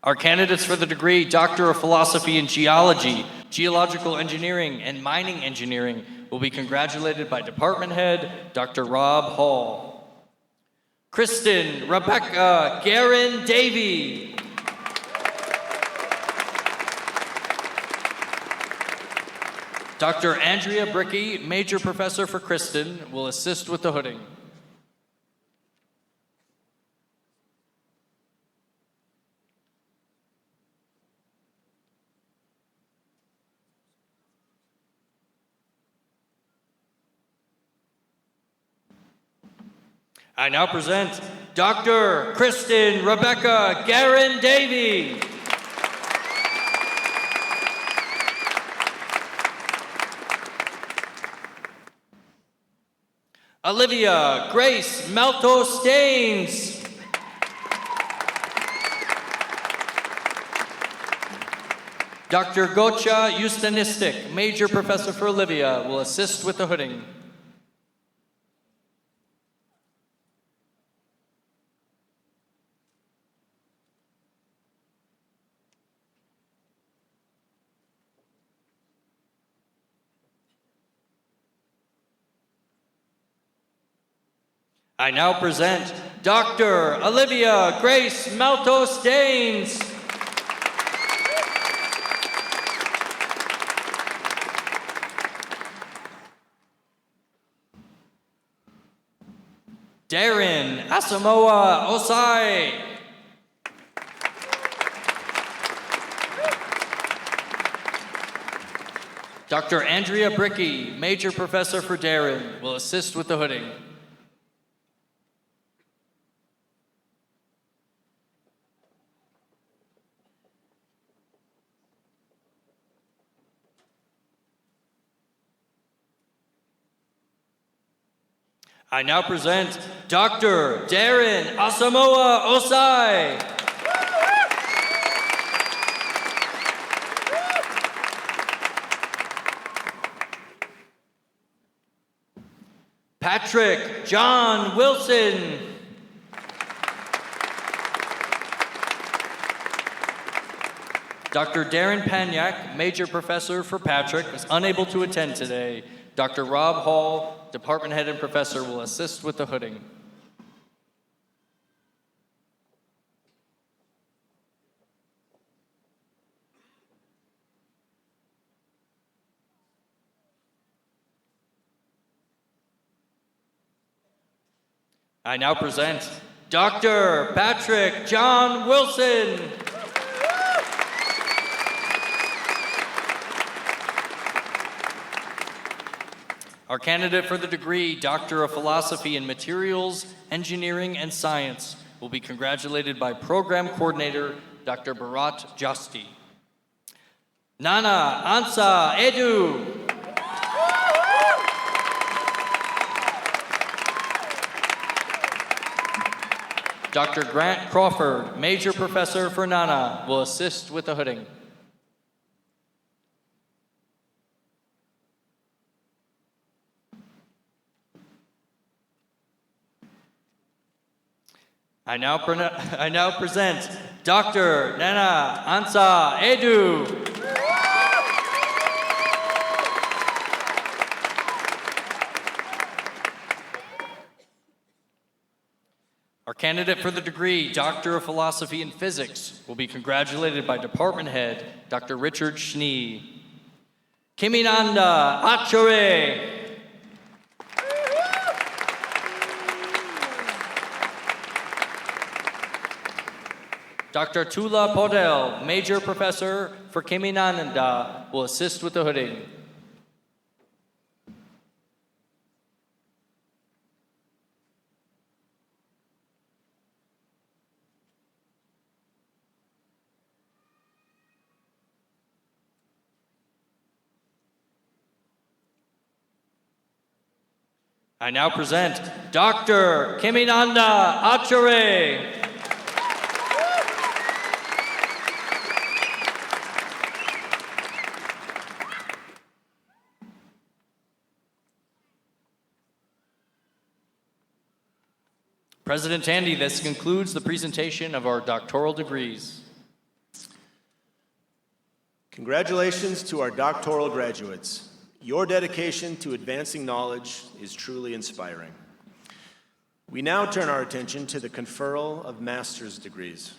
Our candidates for the degree Doctor of Philosophy in Geology, Geological Engineering, and Mining Engineering will be congratulated by Department Head Dr. Rob Hall. Kristen Rebecca Guerin Davey. Dr. Andrea Bricky, Major Professor for Kristen, will assist with the hooding. I now present Dr. Kristen Rebecca Guerin Davey. Olivia Grace Melto Staines. Dr. Gocha Eustanistic, Major Professor for Olivia, will assist with the hooding. I now present Dr. Olivia Grace Melto Staines. Darren Asamoah Osai. Dr. Andrea Bricky, Major Professor for Darren, will assist with the hooding. I now present Dr. Darren Asamoah Osai. Patrick John Wilson. Dr. Darren Panyak, Major Professor for Patrick, is unable to attend today. Dr. Rob Hall, Department Head and Professor, will assist with the hooding. I now present Dr. Patrick John Wilson. Our candidate for the degree Doctor of Philosophy in Materials, Engineering, and Science will be congratulated by Program Coordinator Dr. Bharat Jasti. Nana Ansa Edu. Dr. Grant Crawford, Major Professor for Nana, will assist with the hooding. I now present Dr. Nana Ansa Edu. Our candidate for the degree, Doctor of Philosophy in Physics, will be congratulated by Department Head, Dr. Richard Schnee. Kiminanda Achure. Dr. Tula Podel, Major Professor for Kiminanda, will assist with the hooding. I now present Dr. Kiminanda Achure. President Tandy, this concludes the presentation of our doctoral degrees. Congratulations to our doctoral graduates. Your dedication to advancing knowledge is truly inspiring. We now turn our attention to the conferral of master's degrees.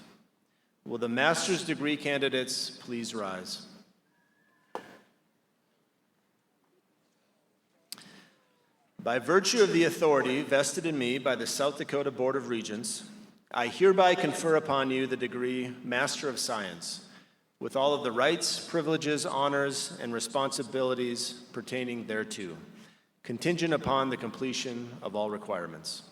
Will the master's degree candidates please rise? By virtue of the authority vested in me by the South Dakota Board of Regents, I hereby confer upon you the degree Master of Science, with all of the rights, privileges, honors, and responsibilities pertaining thereto, contingent upon the completion of all requirements.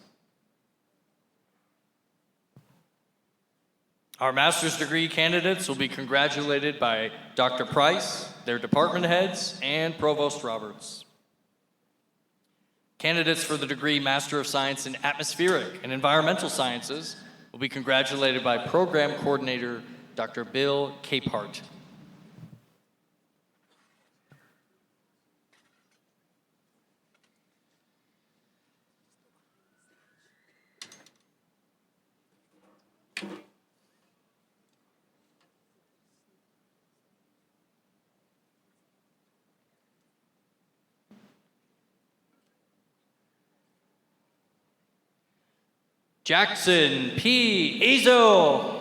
Our master's degree candidates will be congratulated by Dr. Price, their department heads, and Provost Roberts. Candidates for the degree Master of Science in Atmospheric and Environmental Sciences will be congratulated by Program Coordinator Dr. Bill Capehart. Jackson P. Ezo.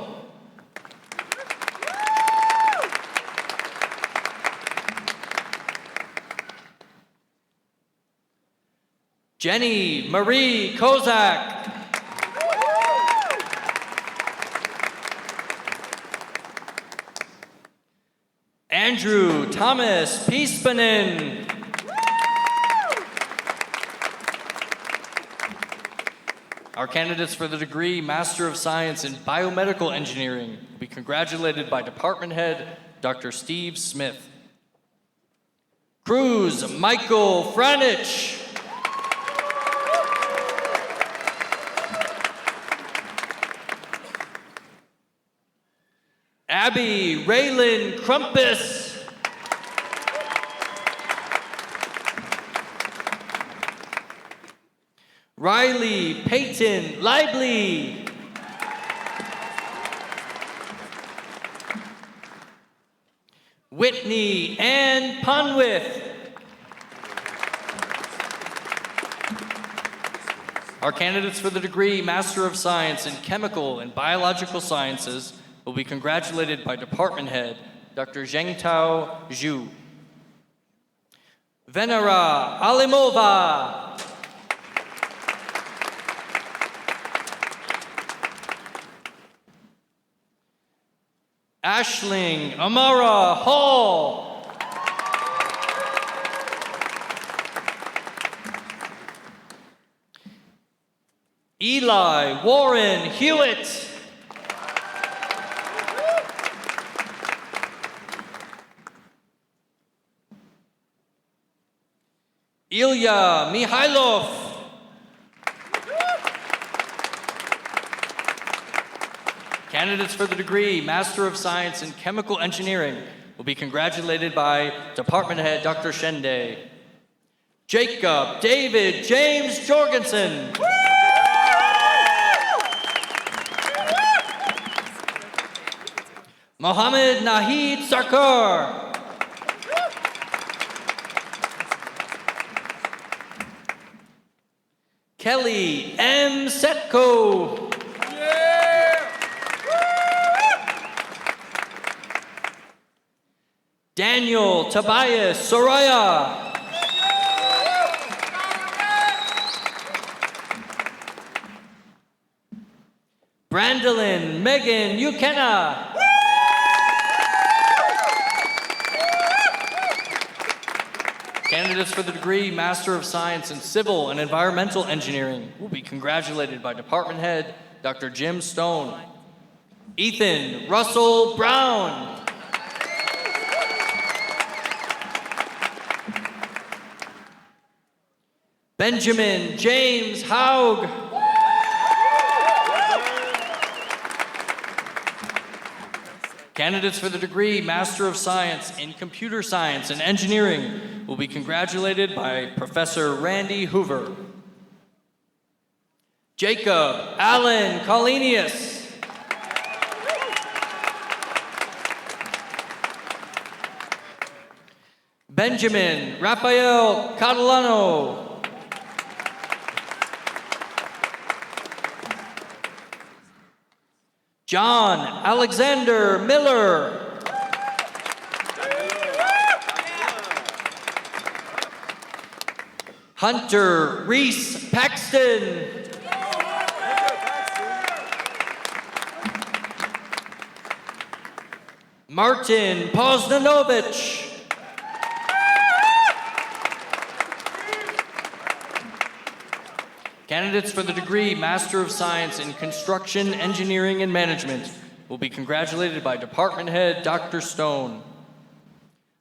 Jenny Marie Kozak. Andrew Thomas Piespanen. Our candidates for the degree Master of Science in Biomedical Engineering will be congratulated by Department Head Dr. Steve Smith. Cruz Michael Franich. Abby Raylan Crumpus. Riley Peyton Lively. Whitney Ann Punwith. Our candidates for the degree Master of Science in Chemical and Biological Sciences will be congratulated by Department Head Dr. Zhengtao Zhu. Venera Alimova. Ashling Amara Hall. Eli Warren Hewitt. Ilya Mihailov. Candidates for the degree Master of Science in Chemical Engineering will be congratulated by Department Head Dr. Shende. Jacob David James Jorgensen. Mohammed Nahid Sarkar. Kelly M. Setko. Daniel Tobias Soraya. Brandolyn Megan Ukena. Candidates for the degree Master of Science in Civil and Environmental Engineering will be congratulated by Department Head Dr. Jim Stone. Ethan Russell Brown. Benjamin James Haug. Candidates for the degree Master of Science in Computer Science and Engineering will be congratulated by Professor Randy Hoover. Jacob Allen Collinius. Benjamin Rafael Catalano. John Alexander Miller. Hunter Reese Paxton. Martin Poznanovich. Candidates for the degree Master of Science in Construction, Engineering, and Management will be congratulated by Department Head Dr. Stone.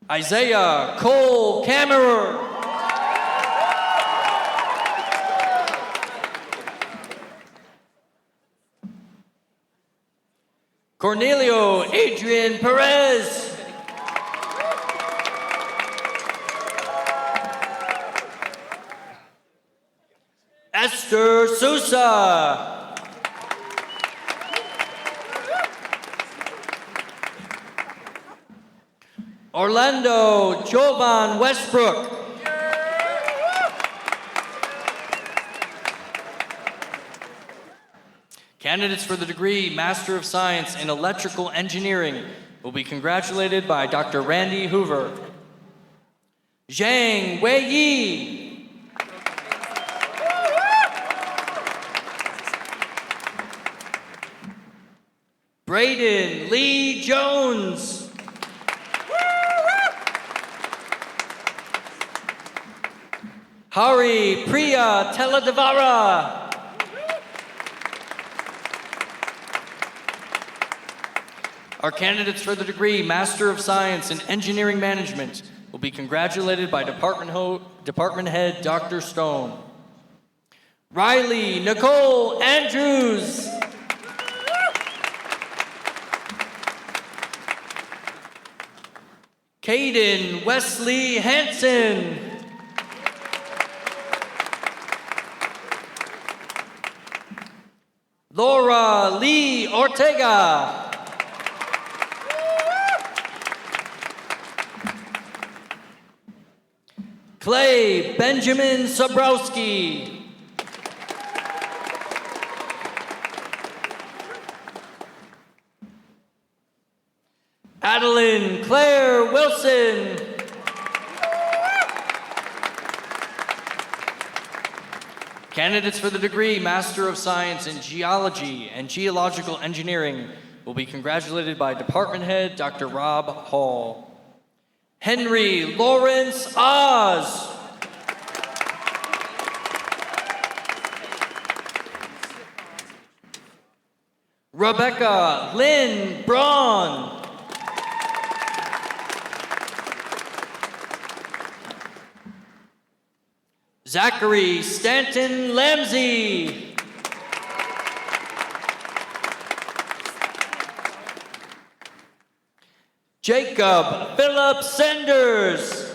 Isaiah Cole Kammerer. Cornelio Adrian Perez. Esther Sousa. Orlando Jovan Westbrook. Candidates for the degree Master of Science in Electrical Engineering will be congratulated by Dr. Randy Hoover. Zhang Wei. Braden Lee Jones. Hari Priya Teladevara. Our candidates for the degree Master of Science in Engineering Management will be congratulated by Department Head Dr. Stone. Riley Nicole Andrews. Caden Wesley Hansen. Laura Lee Ortega. Clay Benjamin Sobrowski. Adeline Claire Wilson. Candidates for the degree Master of Science in Geology and Geological Engineering will be congratulated by Department Head Dr. Rob Hall. Henry Lawrence Oz. Rebecca Lynn Braun. Zachary Stanton Lamsey. Jacob Philip Sanders.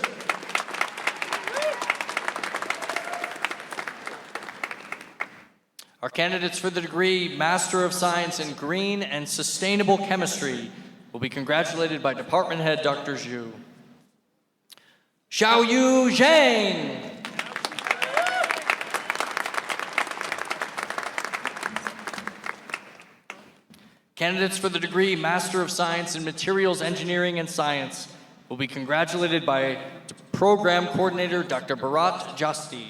Our candidates for the degree Master of Science in Green and Sustainable Chemistry will be congratulated by Department Head Dr. Zhu. Xiaoyu Zhang. Candidates for the degree Master of Science in Materials Engineering and Science will be congratulated by Program Coordinator Dr. Bharat Jasti.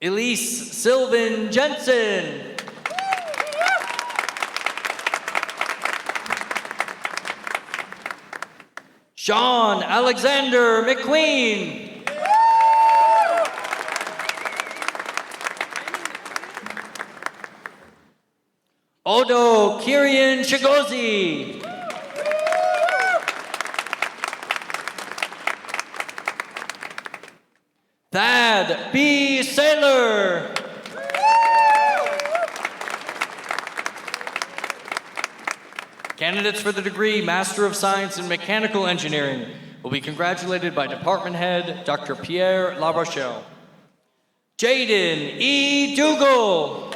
Elise Sylvan Jensen. Sean Alexander McQueen. Odo Kirian Chigozi. Thad B. Saylor. Candidates for the degree Master of Science in Mechanical Engineering will be congratulated by Department Head Dr. Pierre Larochelle. Jaden E. Dougal.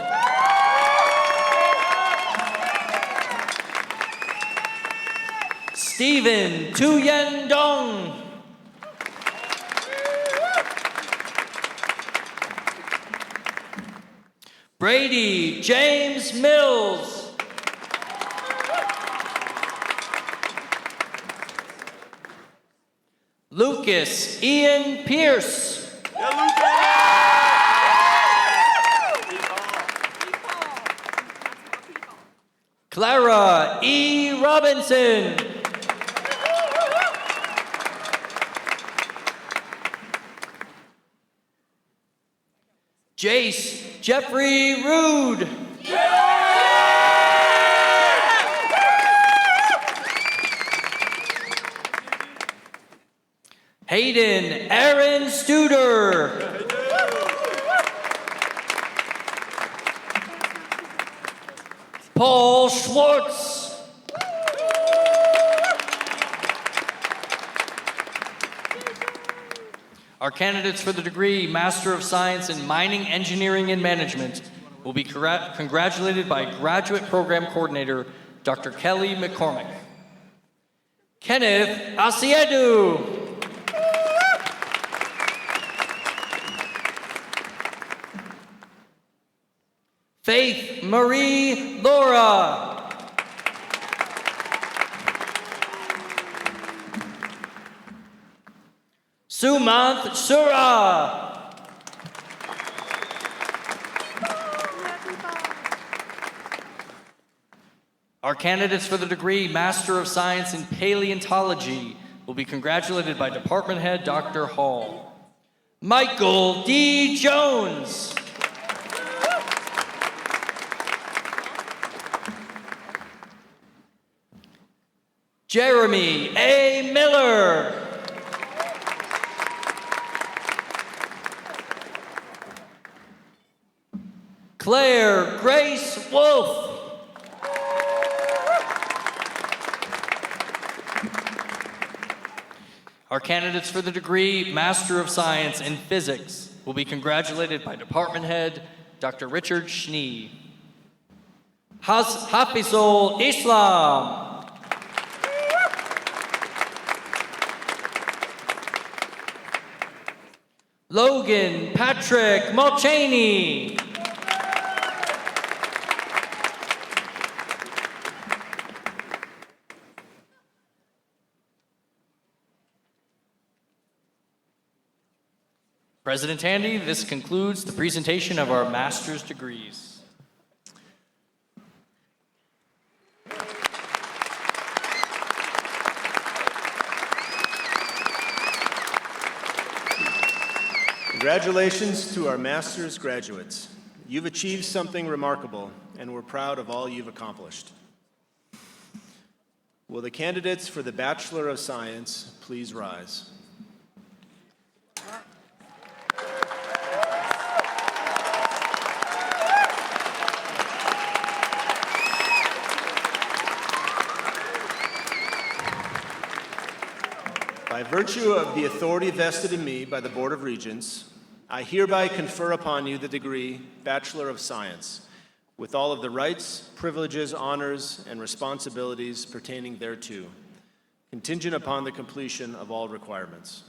Stephen Tuyen Dong. Brady James Mills. Lucas Ian Pierce. Clara E. Robinson. Jace Jeffrey Rude. Hayden Aaron Studer. Paul Schwartz. Our candidates for the degree Master of Science in Mining Engineering and Management will be congratulated by Graduate Program Coordinator Dr. Kelly McCormick. Kenneth Asiedu. Faith Marie Laura. Sumanth Sura. Our candidates for the degree Master of Science in Paleontology will be congratulated by Department Head Dr. Hall. Michael D. Jones. Jeremy A. Miller. Claire Grace Wolf. Our candidates for the degree Master of Science in Physics will be congratulated by Department Head Dr. Richard Schnee. Hafizul Islam. Logan Patrick Mulchaney. President Tandy, this concludes the presentation of our master's degrees. Congratulations to our master's graduates. You've achieved something remarkable, and we're proud of all you've accomplished. Will the candidates for the Bachelor of Science please rise? By virtue of the authority vested in me by the Board of Regents, I hereby confer upon you the degree Bachelor of Science, with all of the rights, privileges, honors, and responsibilities pertaining thereto, contingent upon the completion of all requirements.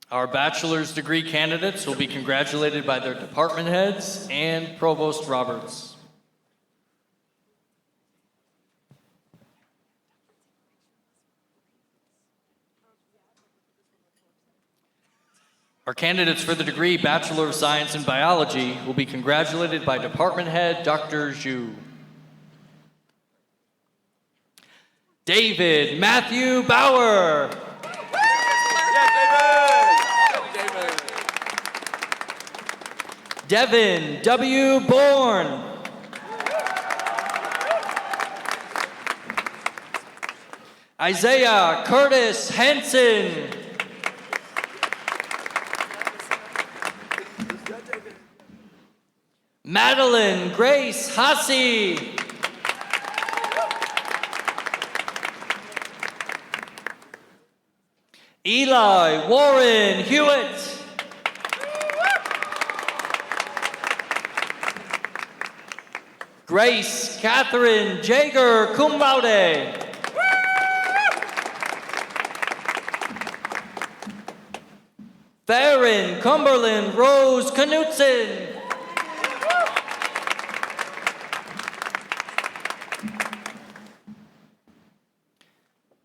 Our bachelor's degree candidates will be congratulated by their department heads and Provost Roberts. Our candidates for the degree Bachelor of Science in Biology will be congratulated by department head Dr. Zhu. David Matthew Bauer. Devin W. Bourne. Isaiah Curtis Henson. Madeline Grace Hasse. Eli Warren Hewitt. Grace Catherine Jager, cum laude. Theron Cumberland Rose Knutson.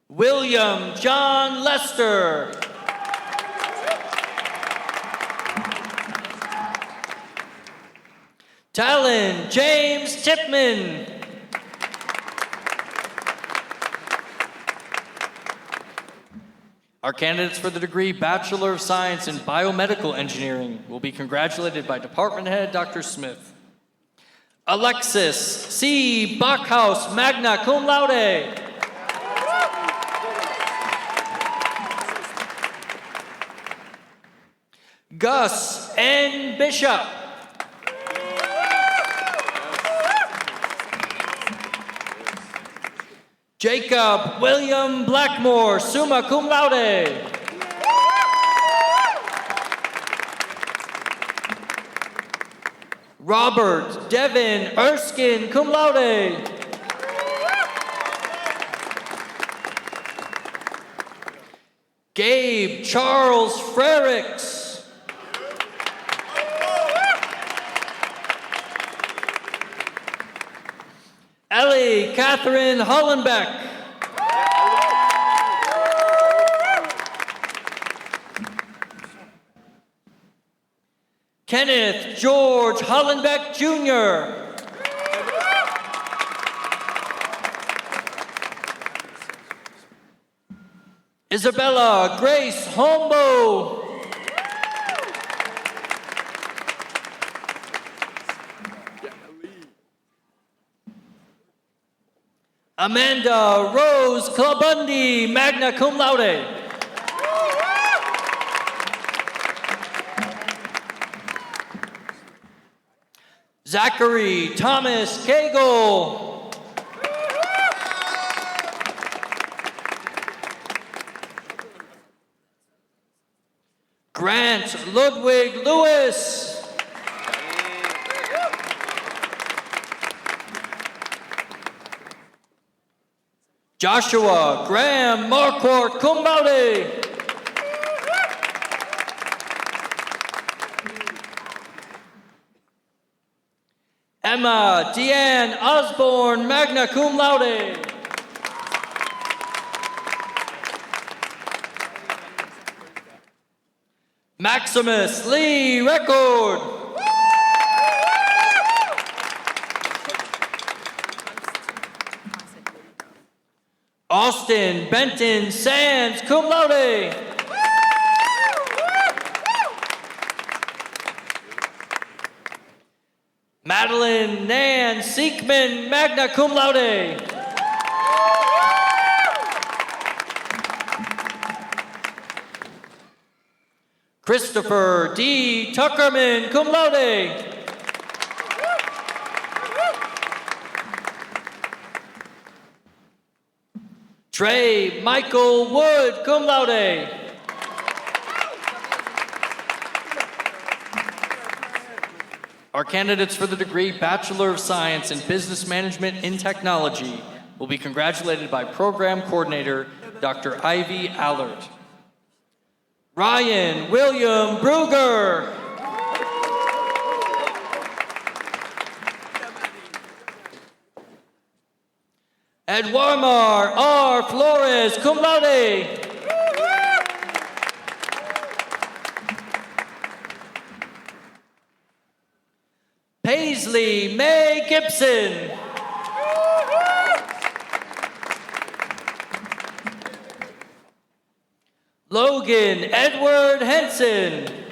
William John Lester. Talon James Tipman. Our candidates for the degree Bachelor of Science in Biomedical Engineering will be congratulated by Department Head Dr. Smith. Alexis C. Bachhaus, magna cum laude. Gus N. Bishop. Jacob William Blackmore, summa cum laude. Robert Devin Erskine, cum laude. Gabe Charles Frericks. Ellie Catherine Hollenbeck. Kenneth George Hollenbeck Jr. Isabella Grace Hombo. Amanda Rose Clabundi, magna cum laude. Zachary Thomas Cagle. Grant Ludwig Lewis. Joshua Graham Marquardt, cum laude. Emma Deanne Osborne, magna cum laude. Maximus Lee Record. Austin Benton Sands, cum laude. Madeline Nan Siekman, magna cum laude. Christopher D. Tuckerman, cum laude. Trey Michael Wood, cum laude. Our candidates for the degree Bachelor of Science in Business Management in Technology will be congratulated by Program Coordinator Dr. Ivy Allard. Ryan William Bruger. Edwarmar R. Flores, cum laude. Paisley May Gibson. Logan Edward Henson.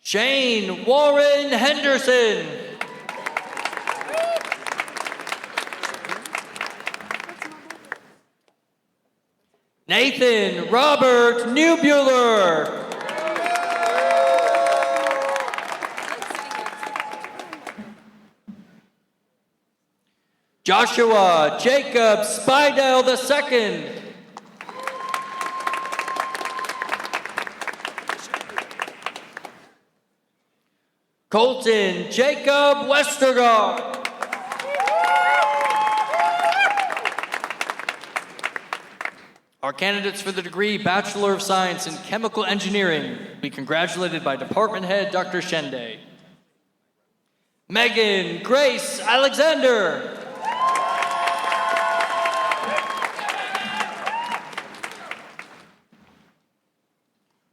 Shane Warren Henderson. Nathan Robert Neubuehler. Joshua Jacob Spidell II. Colton Jacob Westergaard. Our candidates for the degree Bachelor of Science in Chemical Engineering will be congratulated by Department Head Dr. Shende. Megan Grace Alexander.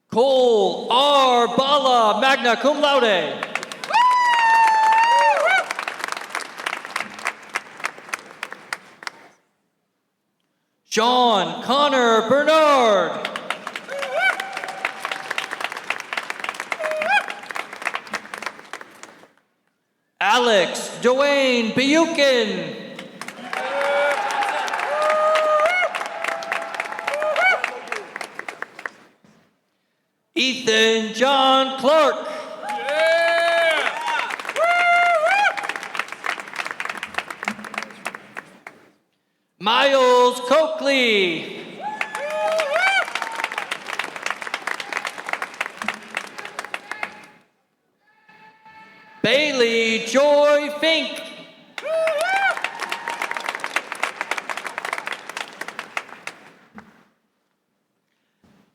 Cole R. Bala, magna cum laude. Sean Connor Bernard. Alex Dwayne Biukin. Ethan John Clark. Miles Coakley. Bailey Joy Fink.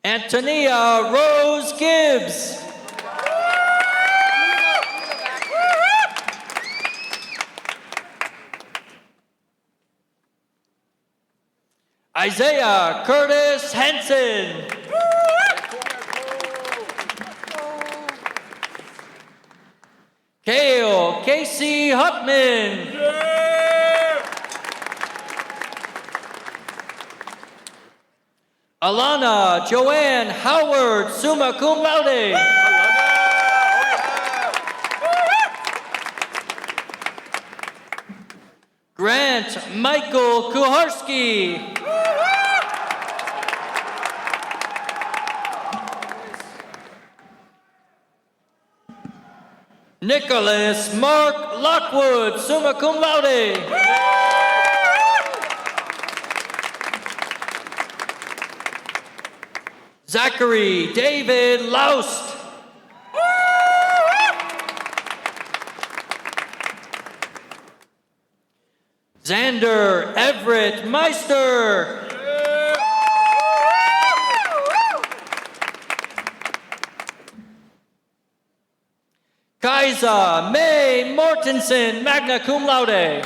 Antonia Rose Gibbs. Isaiah Curtis Henson. Kale Casey Huckman. Alana Joanne Howard, summa cum laude. Grant Michael Kuharski. Nicholas Mark Lockwood, summa cum laude. Zachary David Laust. Xander Everett Meister. Kaisa May Mortensen, magna cum laude.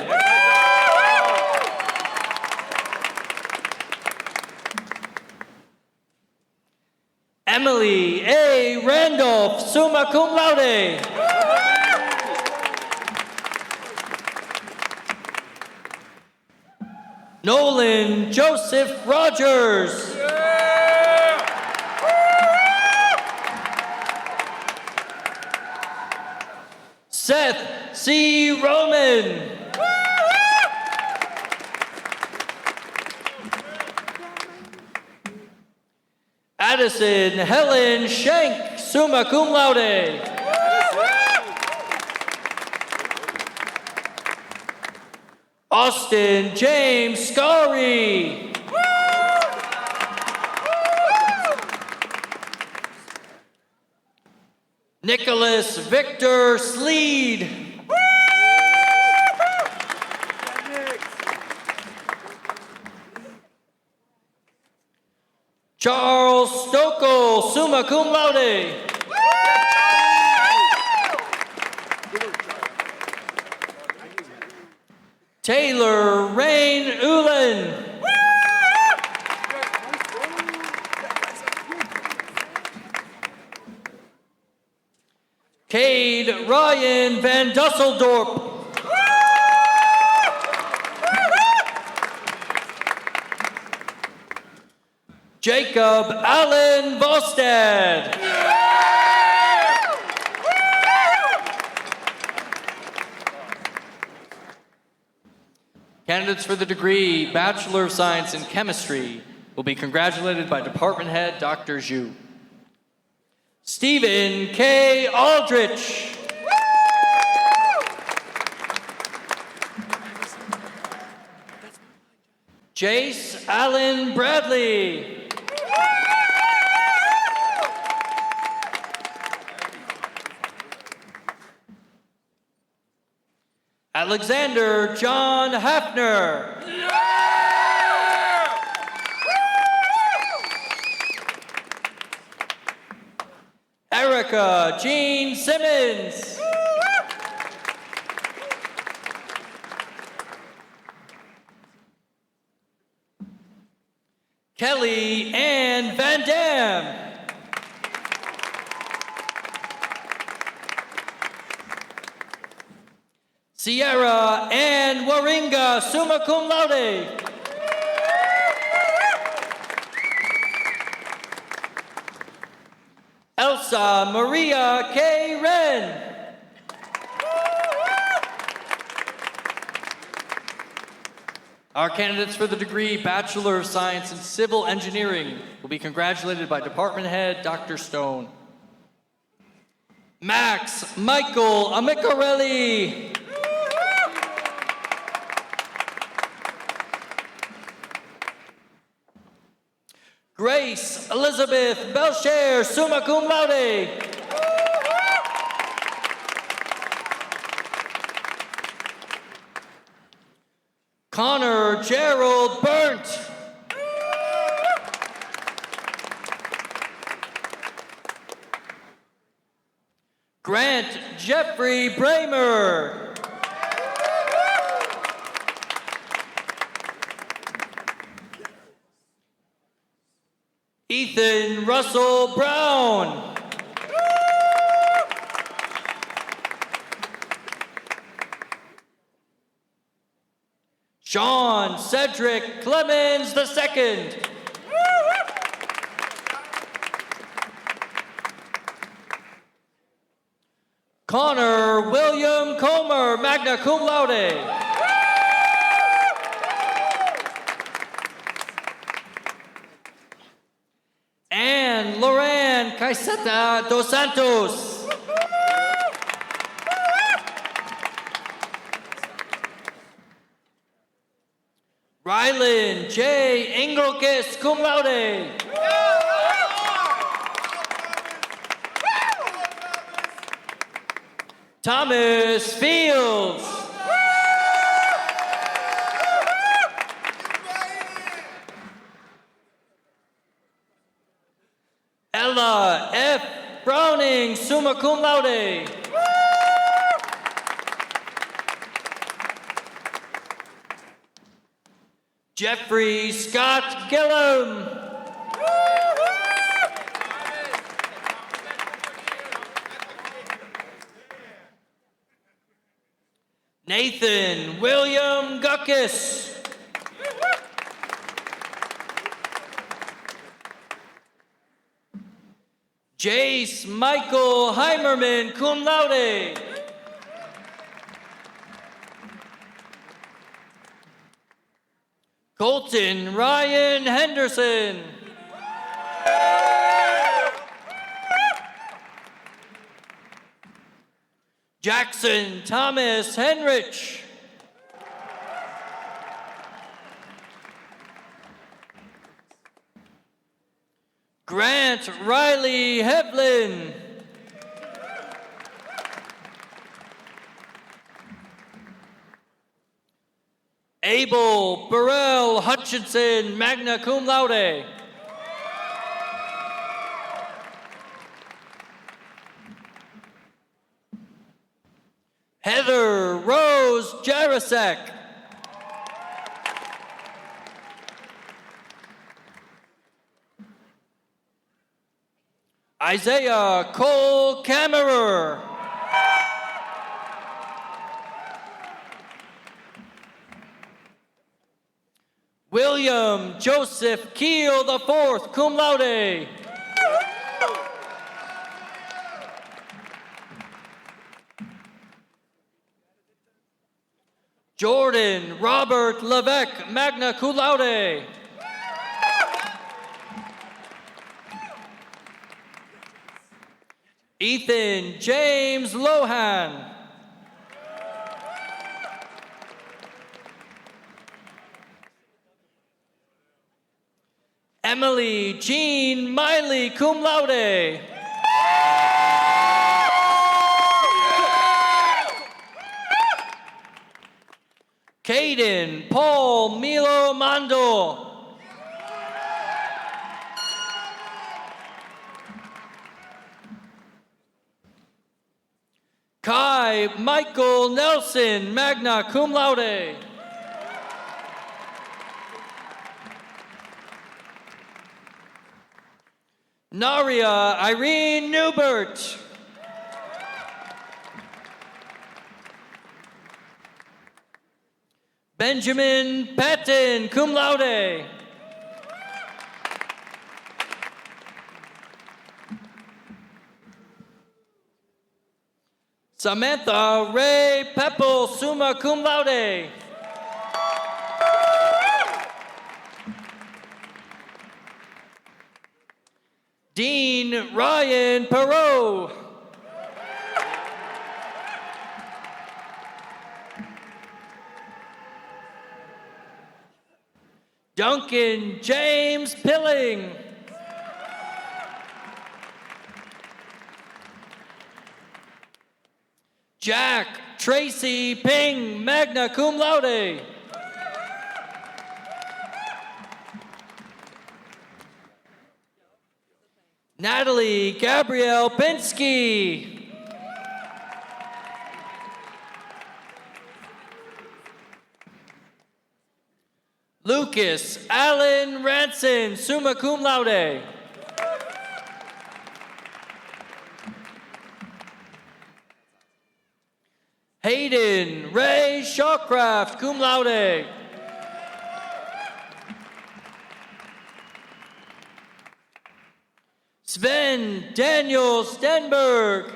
Emily A. Randolph, summa cum laude. Nolan Joseph Rogers. Seth C. Roman. Addison Helen Shank, summa cum laude. Austin James Scully. Nicholas Victor Sleed. Charles Stokel, summa cum laude. Taylor Rain Ulen. Cade Ryan Van Dusseldorp. Jacob Allen Volstad. Candidates for the degree Bachelor of Science in Chemistry will be congratulated by Department Head Dr. Zhu. Stephen K. Aldrich. Jace Allen Bradley. Alexander John Hafner. Erica Jean Simmons. Kelly Ann Van Dam. Sierra Ann Waringa, summa cum laude. Elsa Maria K. Wren. Our candidates for the degree Bachelor of Science in Civil Engineering will be congratulated by Department Head Dr. Stone. Max Michael Amicarelli. Grace Elizabeth Belcher, summa cum laude. Connor Gerald Burnt. Grant Jeffrey Bramer. Ethan Russell Brown. Sean Cedric Clemens II. Connor William Comer, magna cum laude. Anne Loran Caiseta dos Santos. Rylan J. Engelkis, cum laude. Thomas Fields. Ella F. Browning, summa cum laude. Jeffrey Scott Gillum. Nathan William Guckus. Jace Michael Heimerman, cum laude. Colton Ryan Henderson. Jackson Thomas Henrich. Grant Riley Hevlin. Abel Burrell Hutchinson, magna cum laude. Heather Rose Jarasek. Isaiah Cole Kammerer. William Joseph Keel IV, cum laude. Jordan Robert Levesque, magna cum laude. Ethan James Lohan. Emily Jean Miley, cum laude. Caden Paul Milo Mando. Kai Michael Nelson, magna cum laude. Naria Irene Newbert. Benjamin Patton, cum laude. Samantha Ray Pepple, summa cum laude. Dean Ryan Perot. Duncan James Pilling. Jack Tracy Ping, magna cum laude. Natalie Gabrielle Pinsky. Lucas Allen Ranson, summa cum laude. Hayden Ray Shawcraft, cum laude. Sven Daniel Stenberg.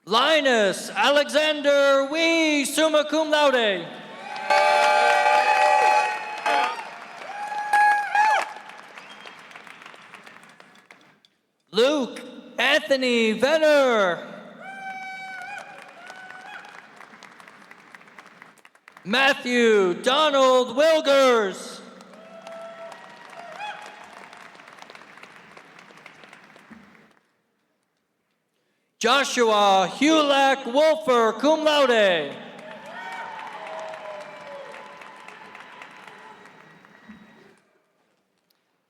Linus Alexander Wee, summa cum laude. Luke Anthony Venner. Matthew Donald Wilgers. Joshua Hulak Wolfer, cum laude.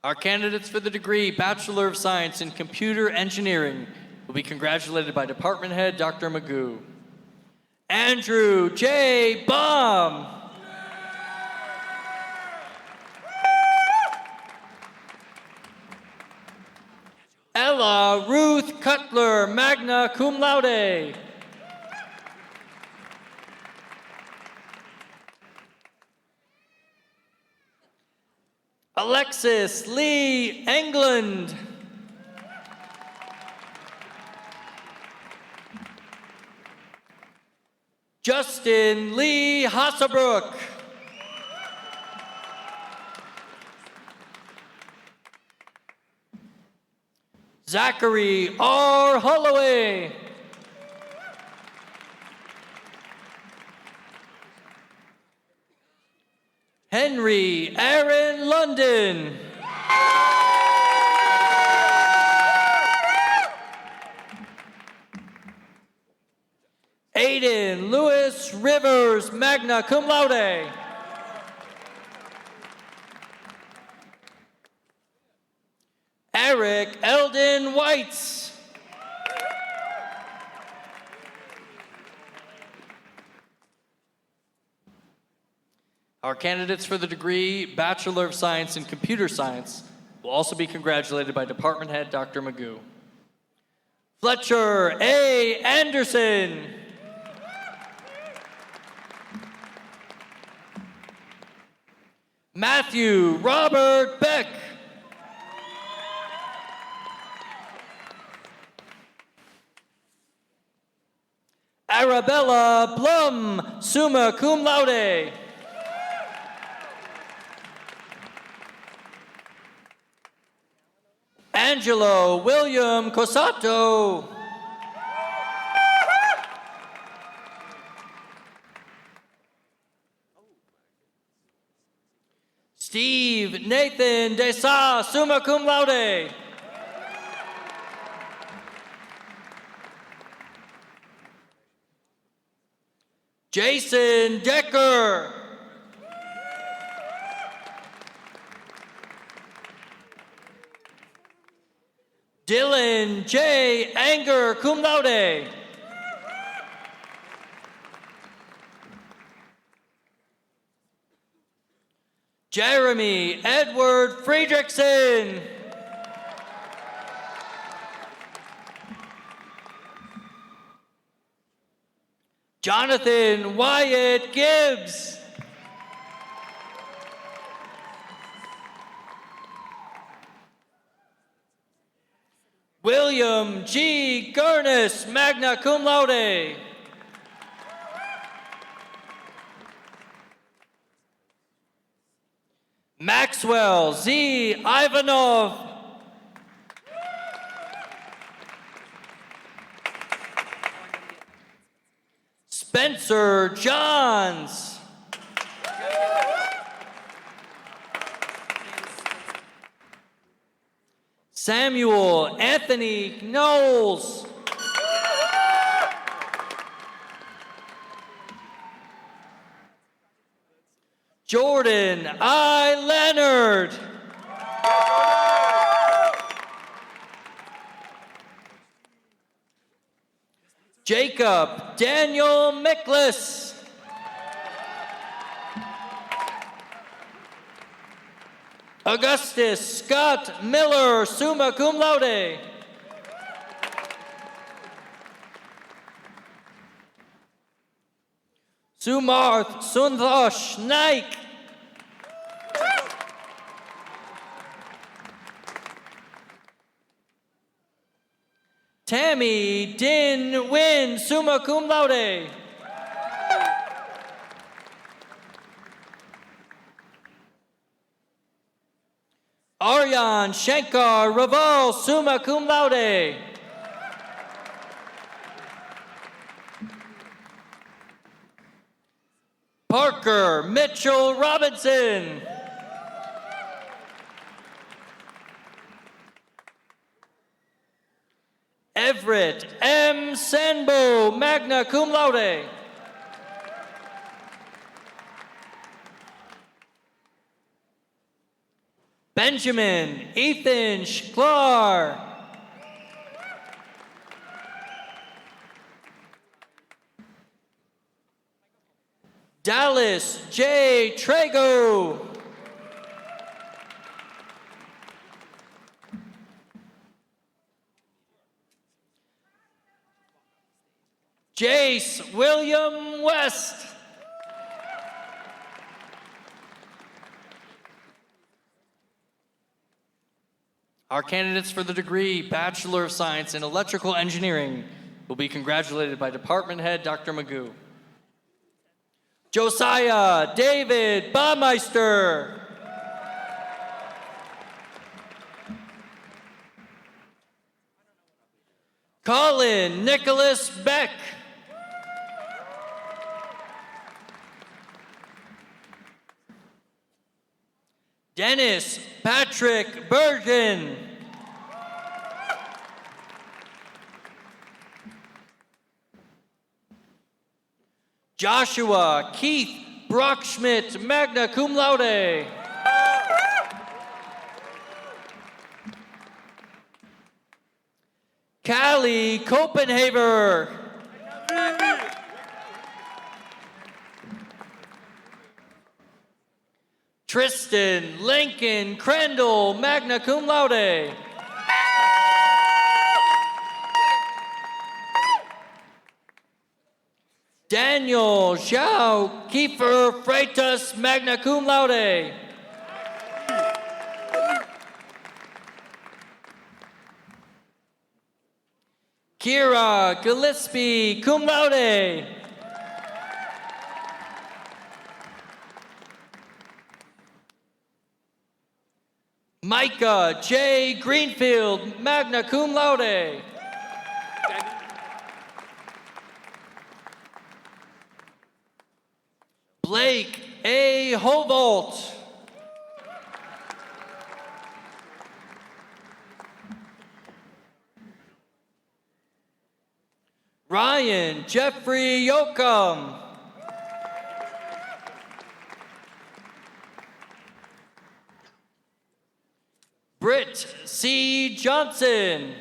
Our candidates for the degree Bachelor of Science in Computer Engineering will be congratulated by Department Head Dr. Magoo. Andrew J. Baum. Ella Ruth Cutler, magna cum laude. Alexis Lee England. Justin Lee Hassebrook. Zachary R. Holloway. Henry Aaron London. Aiden Lewis Rivers, magna cum laude. Eric Eldon Whites. Our candidates for the degree Bachelor of Science in Computer Science will also be congratulated by Department Head Dr. Magoo. Fletcher A. Anderson. Matthew Robert Beck. Arabella Blum, summa cum laude. Angelo William Cosato. Steve Nathan Desa, summa cum laude. Jason Decker. Dylan J. Anger, cum laude. Jeremy Edward Friedrichsen. Jonathan Wyatt Gibbs. William G. Gurness, magna cum laude. Maxwell Z. Ivanov. Spencer Johns. Samuel Anthony Knowles. Jordan I. Leonard. Jacob Daniel Miklas. Augustus Scott Miller, summa cum laude. Sumarth Sundhosh Naik. Tammy Din Win, summa cum laude. Aryan Shankar Raval, summa cum laude. Parker Mitchell Robinson. Everett M. Sanbo, magna cum laude. Benjamin Ethan Schklar. Dallas J. Trago. Jace William West. Our candidates for the degree Bachelor of Science in Electrical Engineering will be congratulated by Department Head Dr. Magoo. Josiah David Baumeister. Colin Nicholas Beck. Dennis Patrick Bergen. Joshua Keith Brockschmidt, magna cum laude. Callie Copenhaver. Tristan Lincoln Crandall, magna cum laude. Daniel Xiao Kiefer Freitas, magna cum laude. Kira Gillespie, cum laude. Micah J. Greenfield, magna cum laude. Blake A. Hovolt. Ryan Jeffrey Yoakum. Britt C. Johnson.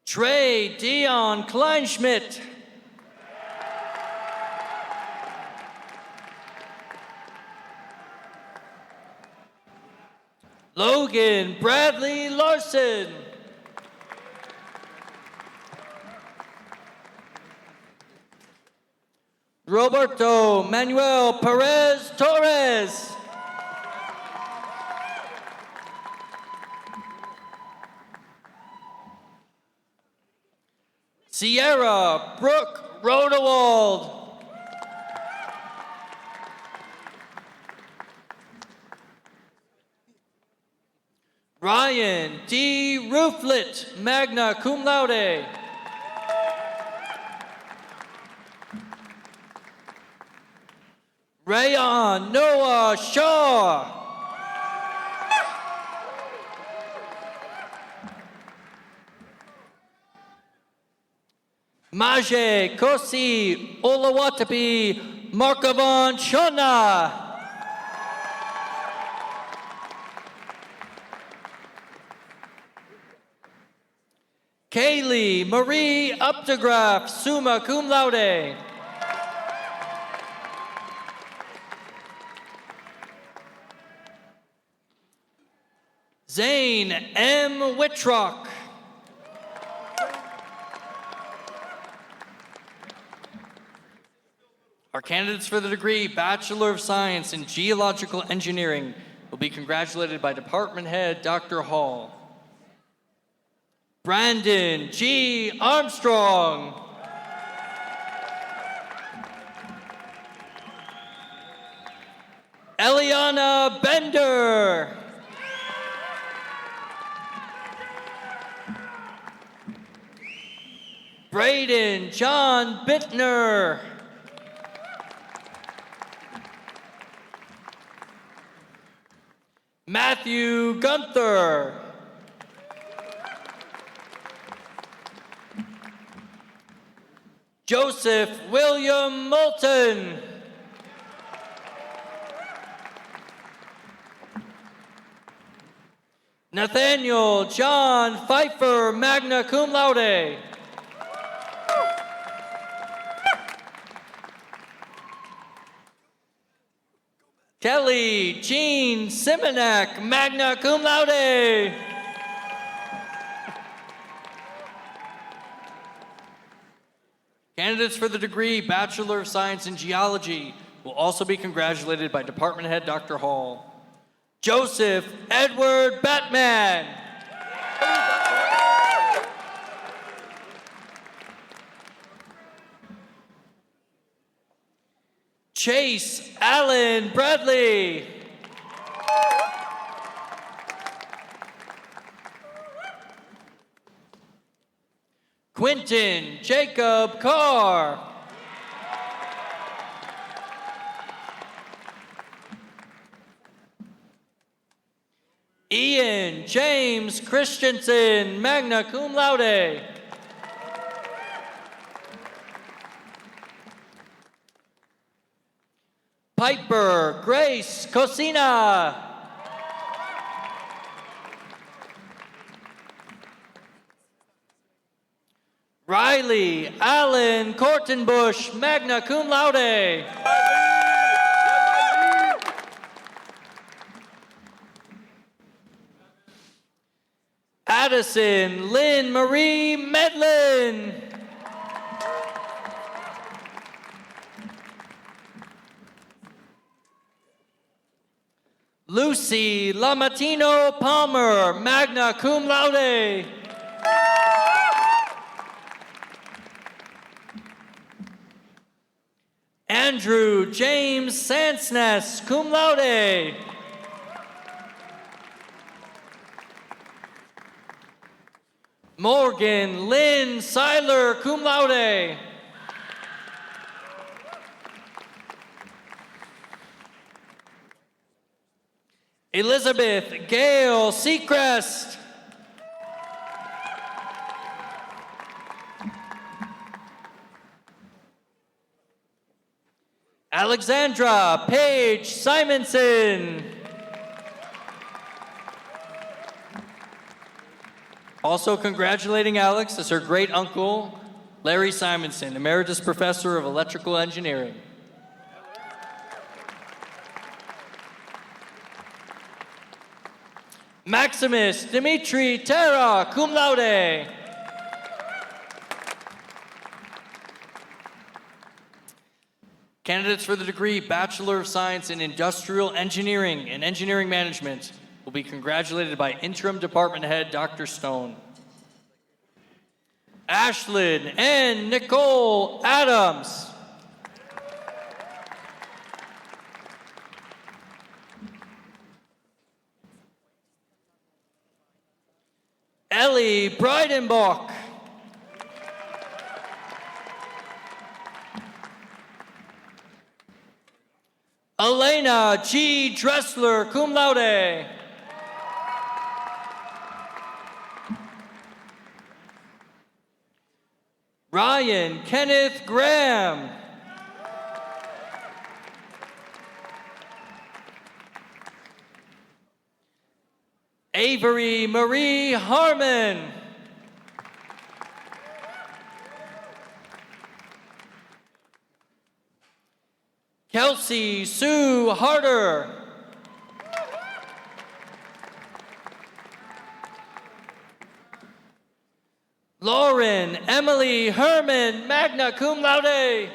Trey Dion Kleinschmidt. Logan Bradley Larson. Roberto Manuel Perez Torres. Sierra Brooke Rodewald. Ryan D. Rooflet, magna cum laude. Rayon Noah Shaw. Maje Kosi Olawatapi Markavan Shona. Kaylee Marie Updegraff, summa cum laude. Zane M. Whitrock. Our candidates for the degree Bachelor of Science in Geological Engineering will be congratulated by Department Head Dr. Hall. Brandon G. Armstrong. Eliana Bender. Braden John Bittner. Matthew Gunther. Joseph William Moulton. Nathaniel John Pfeiffer, magna cum laude. Kelly Jean Simonak, magna cum laude. Candidates for the degree Bachelor of Science in Geology will also be congratulated by Department Head Dr. Hall. Joseph Edward Batman. Chase Allen Bradley. Quentin Jacob Carr. Ian James Christensen, magna cum laude. Piper Grace Cosina. Riley Allen Kortenbush, magna cum laude. Addison Lynn Marie Medlin. Lucy Lamatino Palmer, magna cum laude. Andrew James Sansness, cum laude. Morgan Lynn Seiler, cum laude. Elizabeth Gale Seacrest. Alexandra Paige Simonson. Also congratulating Alex is her great uncle, Larry Simonson, Emeritus Professor of Electrical Engineering. Maximus Dimitri Terra, cum laude. Candidates for the degree Bachelor of Science in Industrial Engineering and Engineering Management will be congratulated by Interim Department Head Dr. Stone. Ashlyn N. Nicole Adams. Ellie Breidenbach. Elena G. Dressler, cum laude. Ryan Kenneth Graham. Avery Marie Harmon. Kelsey Sue Harder. Lauren Emily Herman, magna cum laude.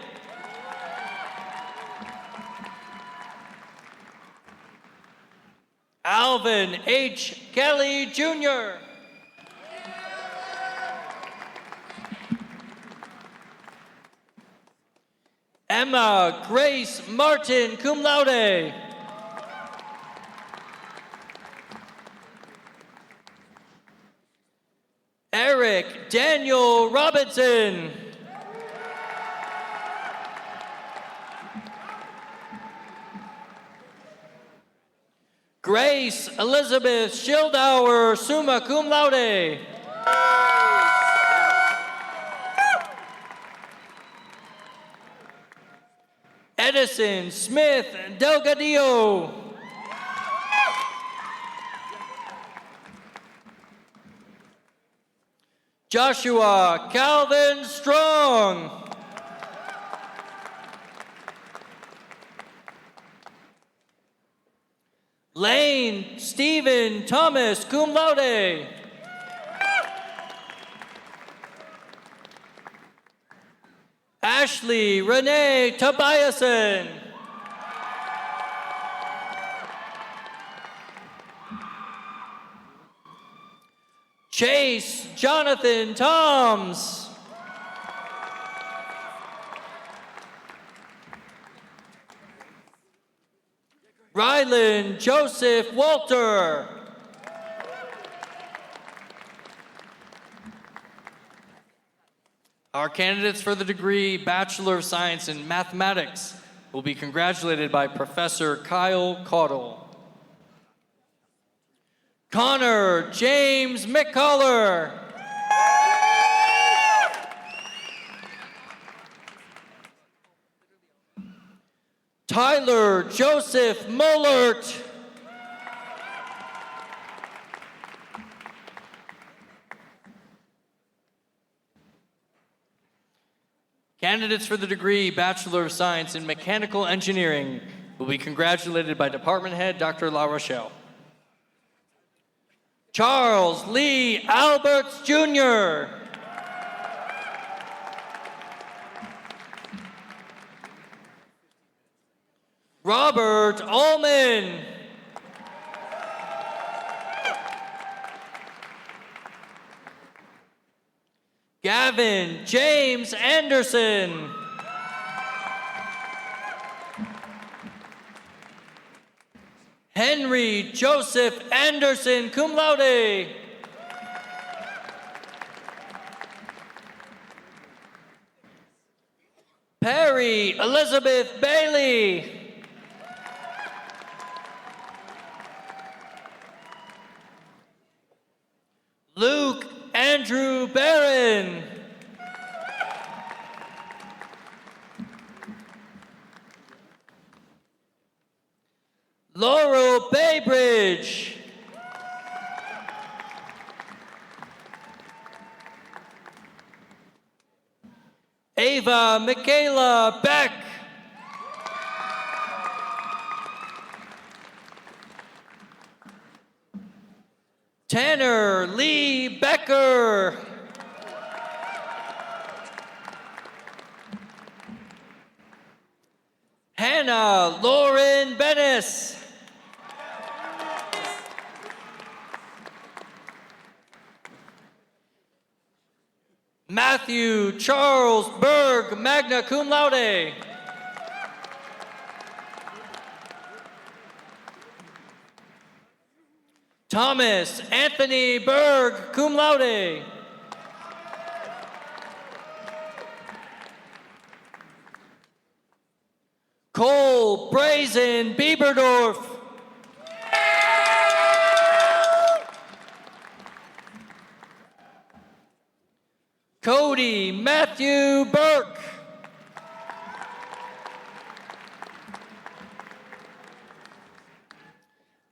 Alvin H. Kelly, Jr. Emma Grace Martin, cum laude. Eric Daniel Robinson. Grace Elizabeth Schildauer, summa cum laude. Edison Smith Delgadillo. Joshua Calvin Strong. Lane Stephen Thomas, cum laude. Ashley Renee Tobiasen. Chase Jonathan Toms. Rylan Joseph Walter. Our candidates for the degree Bachelor of Science in Mathematics will be congratulated by Professor Kyle Caudle. Connor James McCullough. Tyler Joseph Mullert. Candidates for the degree Bachelor of Science in Mechanical Engineering will be congratulated by Department Head Dr. La Rochelle. Charles Lee Alberts, Jr. Robert Ullman. Gavin James Anderson. Henry Joseph Anderson, cum laude. Perry Elizabeth Bailey. Luke Andrew Barron. Laurel Baybridge. Ava Michaela Beck. Tanner Lee Becker. Hannah Lauren Bennis. Matthew Charles Berg, magna cum laude. Thomas Anthony Berg, cum laude. Cole Brazen Bieberdorf. Cody Matthew Burke.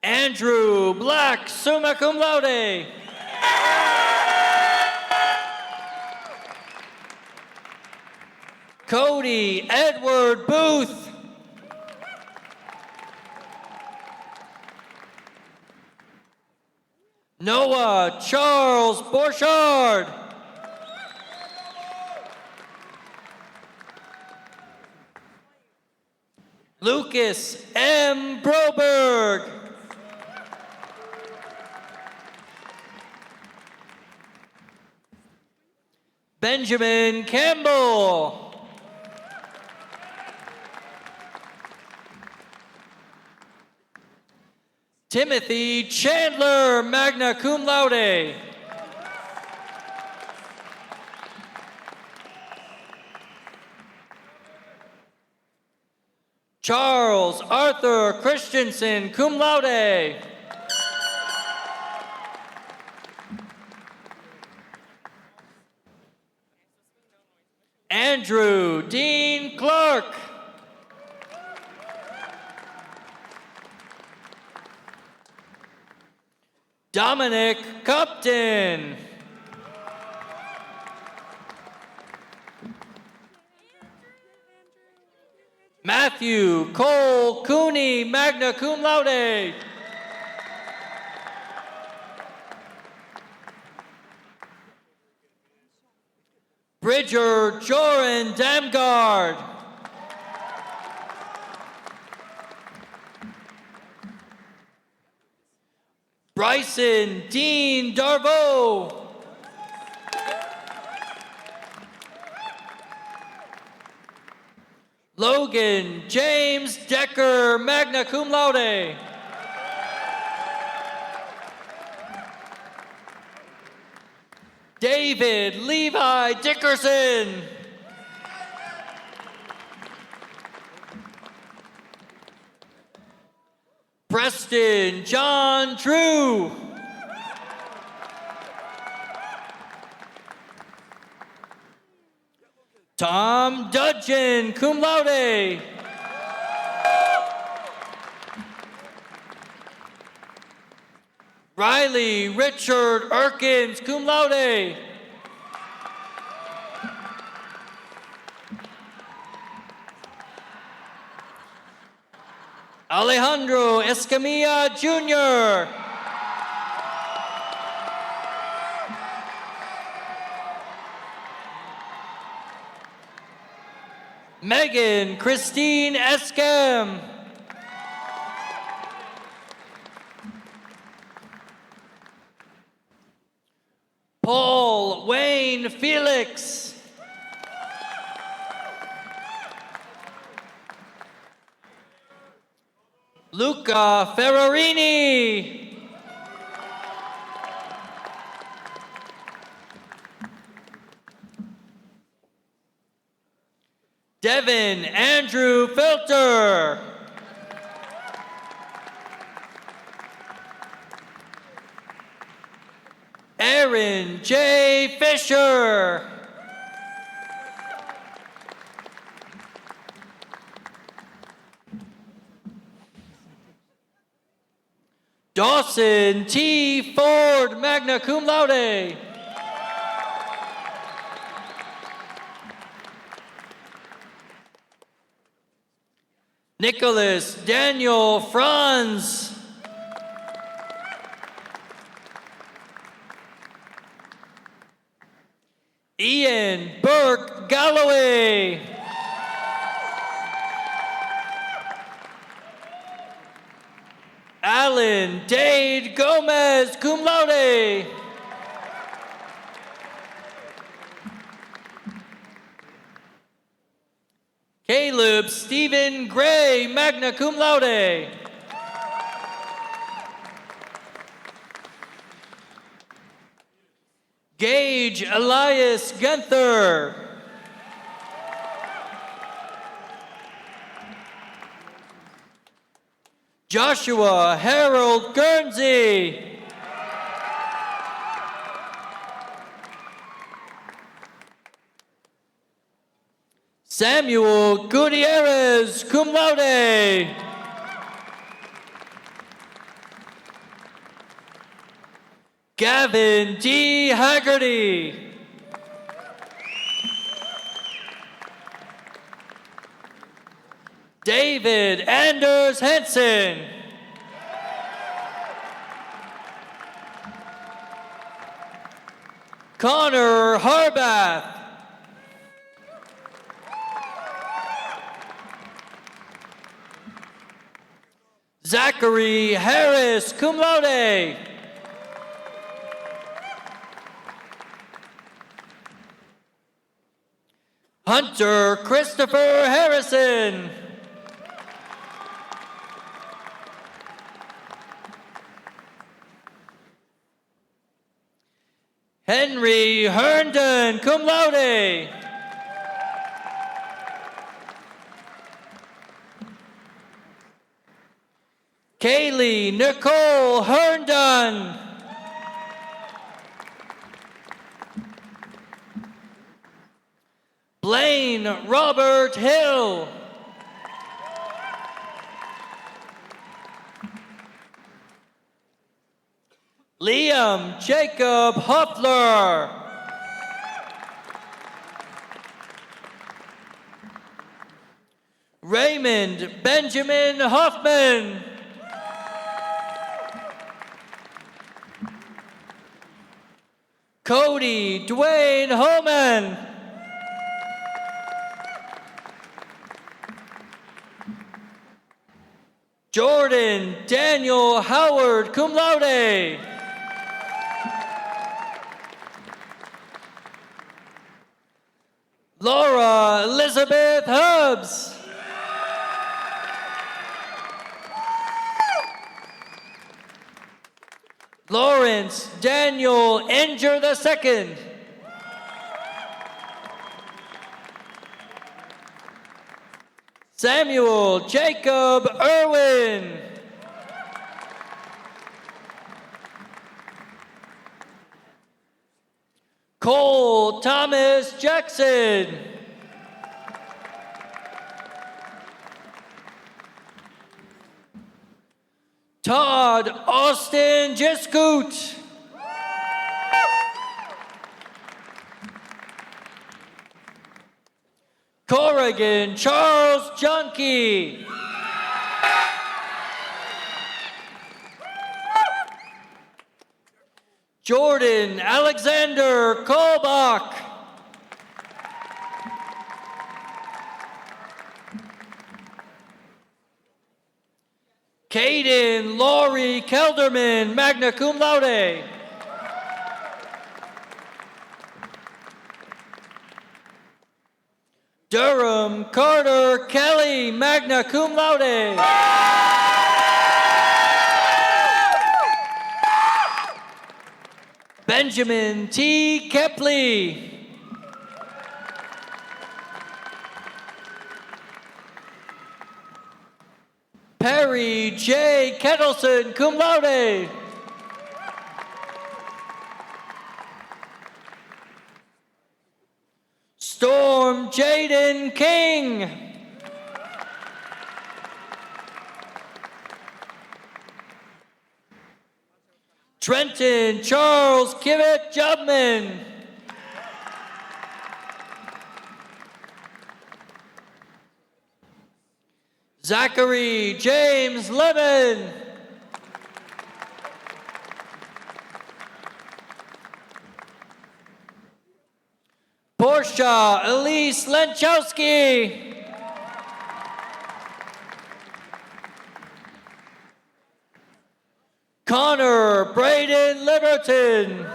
Andrew Black, summa cum laude. Cody Edward Booth. Noah Charles Borchardt. Lucas M. Broberg. Benjamin Campbell. Timothy Chandler, magna cum laude. Charles Arthur Christensen, cum laude. Andrew Dean Clark. Dominic Cupton. Matthew Cole Cooney, magna cum laude. Bridger Joran Damgard. Bryson Dean Darvo. Logan James Decker, magna cum laude. David Levi Dickerson. Preston John Drew. Tom Dudgeon, cum laude. Riley Richard Erkins, cum laude. Alejandro Escamilla Jr. Megan Christine Escam. Paul Wayne Felix. Luca Ferrarini. Devin Andrew Filter. Aaron J. Fisher. Dawson T. Ford, magna cum laude. Nicholas Daniel Franz. Ian Burke Galloway. Alan Dade Gomez, cum laude. Caleb Stephen Gray, magna cum laude. Gage Elias Gunther. Joshua Harold Guernsey. Samuel Gutierrez, cum laude. Gavin D. Haggerty. David Anders Henson. Connor Harbath. Zachary Harris, cum laude. Hunter Christopher Harrison. Henry Herndon, cum laude. Kaylee Nicole Herndon. Blaine Robert Hill. Liam Jacob Hoffler. Raymond Benjamin Hoffman. Cody Dwayne Homan. Jordan Daniel Howard, cum laude. Laura Elizabeth Hubbs. Lawrence Daniel Enger II. Samuel Jacob Irwin. Cole Thomas Jackson. Todd Austin Jescoot. Corrigan Charles Junkie. Jordan Alexander Kolbach. Caden Laurie Kelderman, magna cum laude. Durham Carter Kelly, magna cum laude. Benjamin T. Kepley. Perry J. Kettleson, cum laude. Storm Jaden King. Trenton Charles Kivett Jubman. Zachary James Lemon. Portia Elise Lenchowski. Connor Braden Liberton.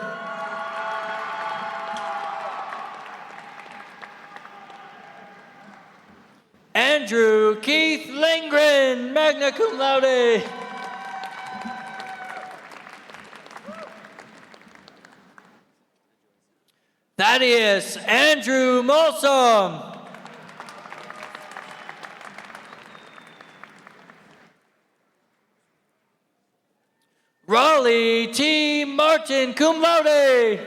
Andrew Keith Lindgren, magna cum laude. Thaddeus Andrew Molsom. Raleigh T. Martin, cum laude.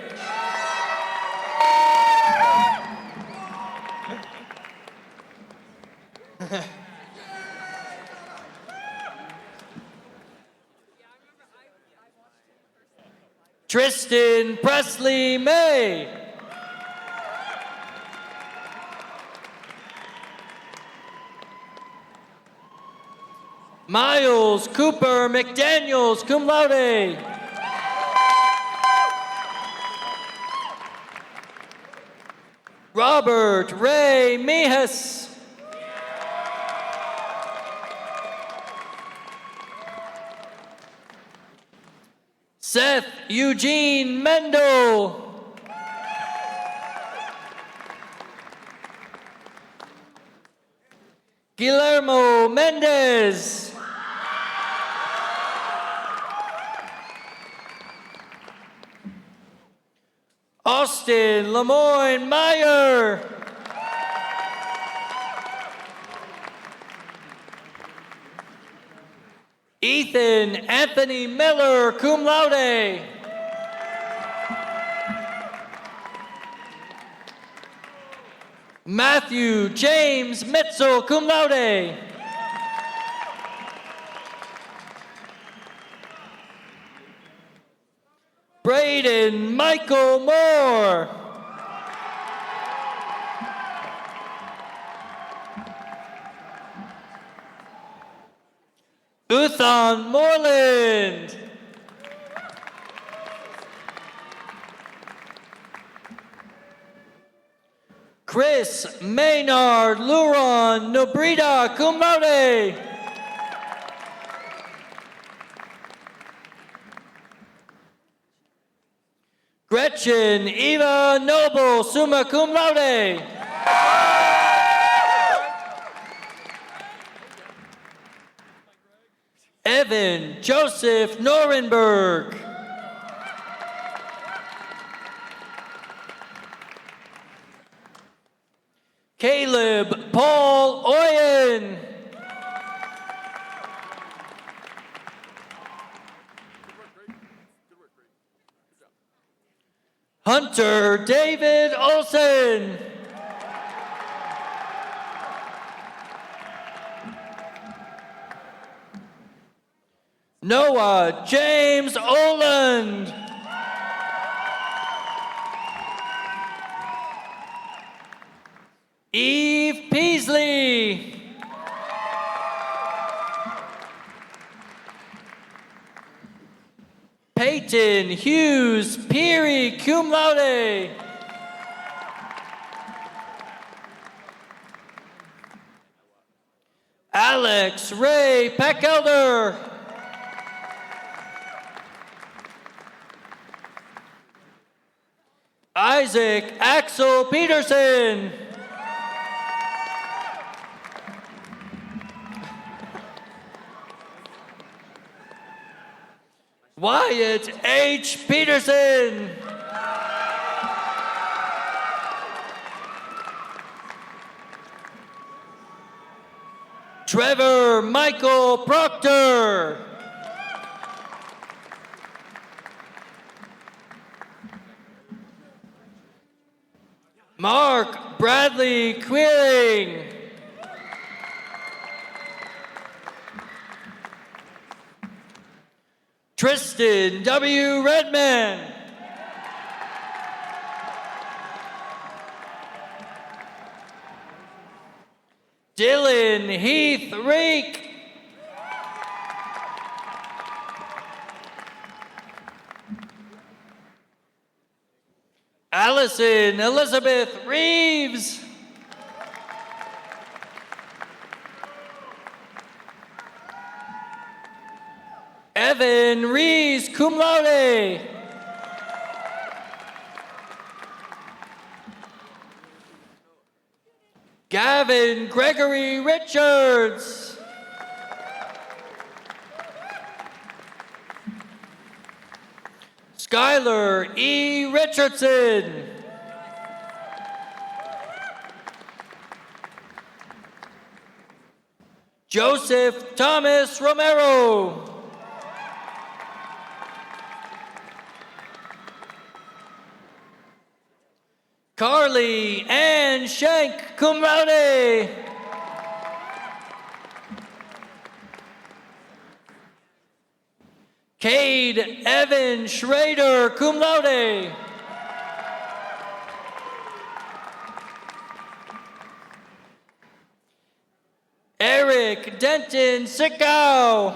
Tristan Presley May. Miles Cooper McDaniels, cum laude. Robert Ray Mijas. Seth Eugene Mendel. Guillermo Mendez. Austin Lemoyne Meyer. Ethan Anthony Miller, cum laude. Matthew James Mitchell, cum laude. Braden Michael Moore. Uthan Moreland. Chris Maynard Luron Nobrida, cum laude. Gretchen Eva Noble, summa cum laude. Evan Joseph Norenberg. Caleb Paul Oyen. Hunter David Olson. Noah James Oland. Eve Peasley. Peyton Hughes Peary, cum laude. Alex Ray Peckelder. Isaac Axel Peterson. Wyatt H. Peterson. Trevor Michael Proctor. Mark Bradley Queering. Tristan W. Redman. Dylan Heath Reek. Allison Elizabeth Reeves. Evan Rees, cum laude. Gavin Gregory Richards. Skylar E. Richardson. Joseph Thomas Romero. Carly Ann Shank, cum laude. Cade Evan Schrader, cum laude. Eric Denton Sickow.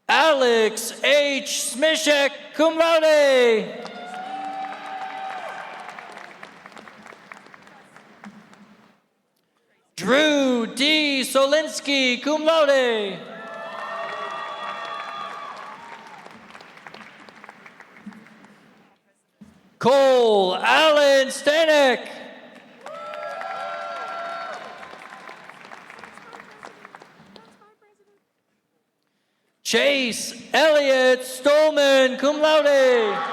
Alex H. Smishek, cum laude. Drew D. Solinsky, cum laude. Cole Allen Stanek. Chase Elliott Stolman, cum laude.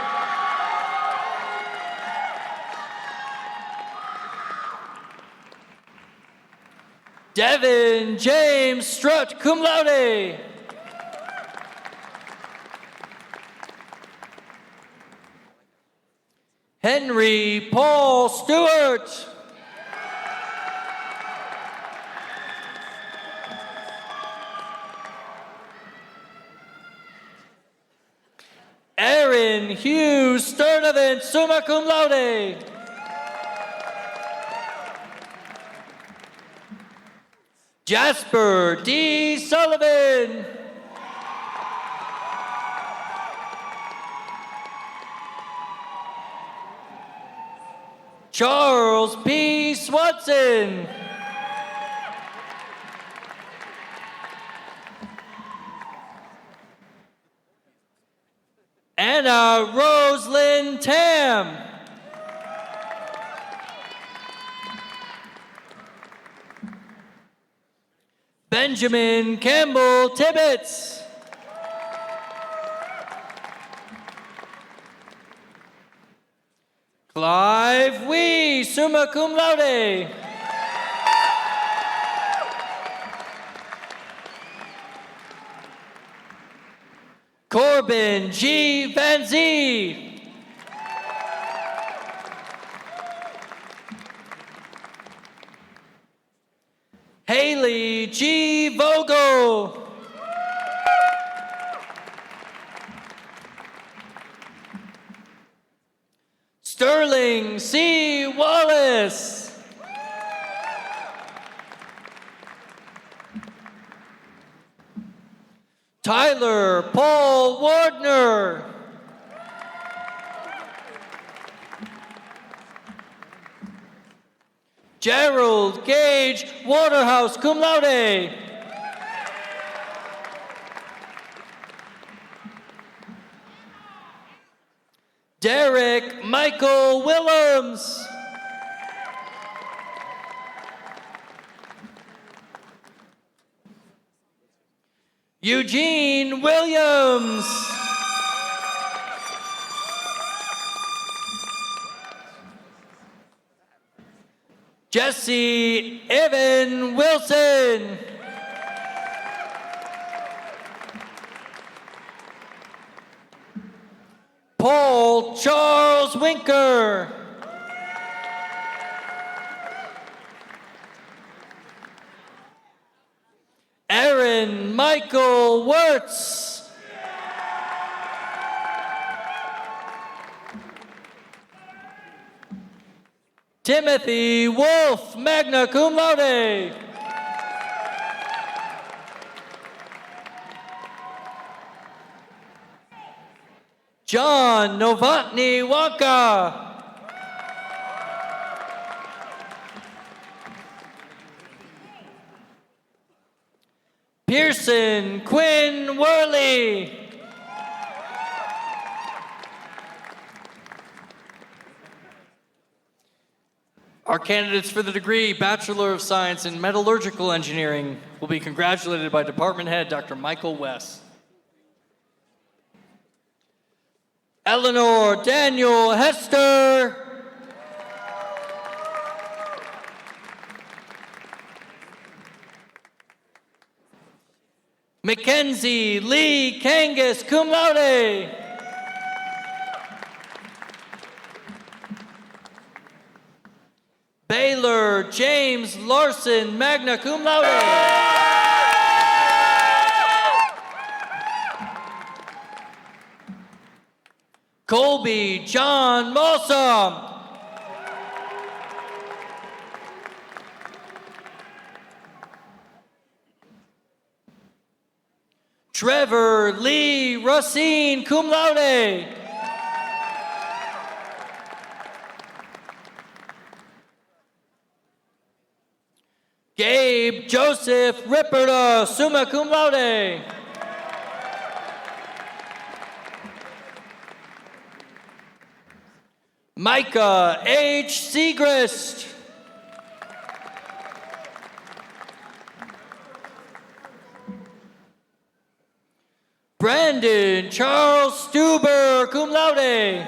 Devin James Strutt, cum laude. Henry Paul Stewart. Aaron Hughes Sturdivant, summa cum laude. Jasper D. Sullivan. Charles P. Swanson. Anna Roslyn Tam. Benjamin Campbell Tibbetts. Clive Wee, summa cum laude. Corbin G. Van Zee. Haley G. Vogel. Sterling C. Wallace. Tyler Paul Wardner. Gerald Gage Waterhouse, cum laude. Derek Michael Willems. Eugene Williams. Jesse Evan Wilson. Paul Charles Winker. Aaron Michael Wirtz. Timothy Wolf, magna cum laude. John Novotny Wonka. Pearson Quinn Worley. Our candidates for the degree Bachelor of Science in Metallurgical Engineering will be congratulated by Department Head Dr. Michael West. Eleanor Daniel Hester. Mackenzie Lee Kangas, cum laude. Baylor James Larson, magna cum laude. Colby John Mossam. Trevor Lee Racine, cum laude. Gabe Joseph Ripperda, summa cum laude. Micah H. Segrist. Brandon Charles Stuber, cum laude.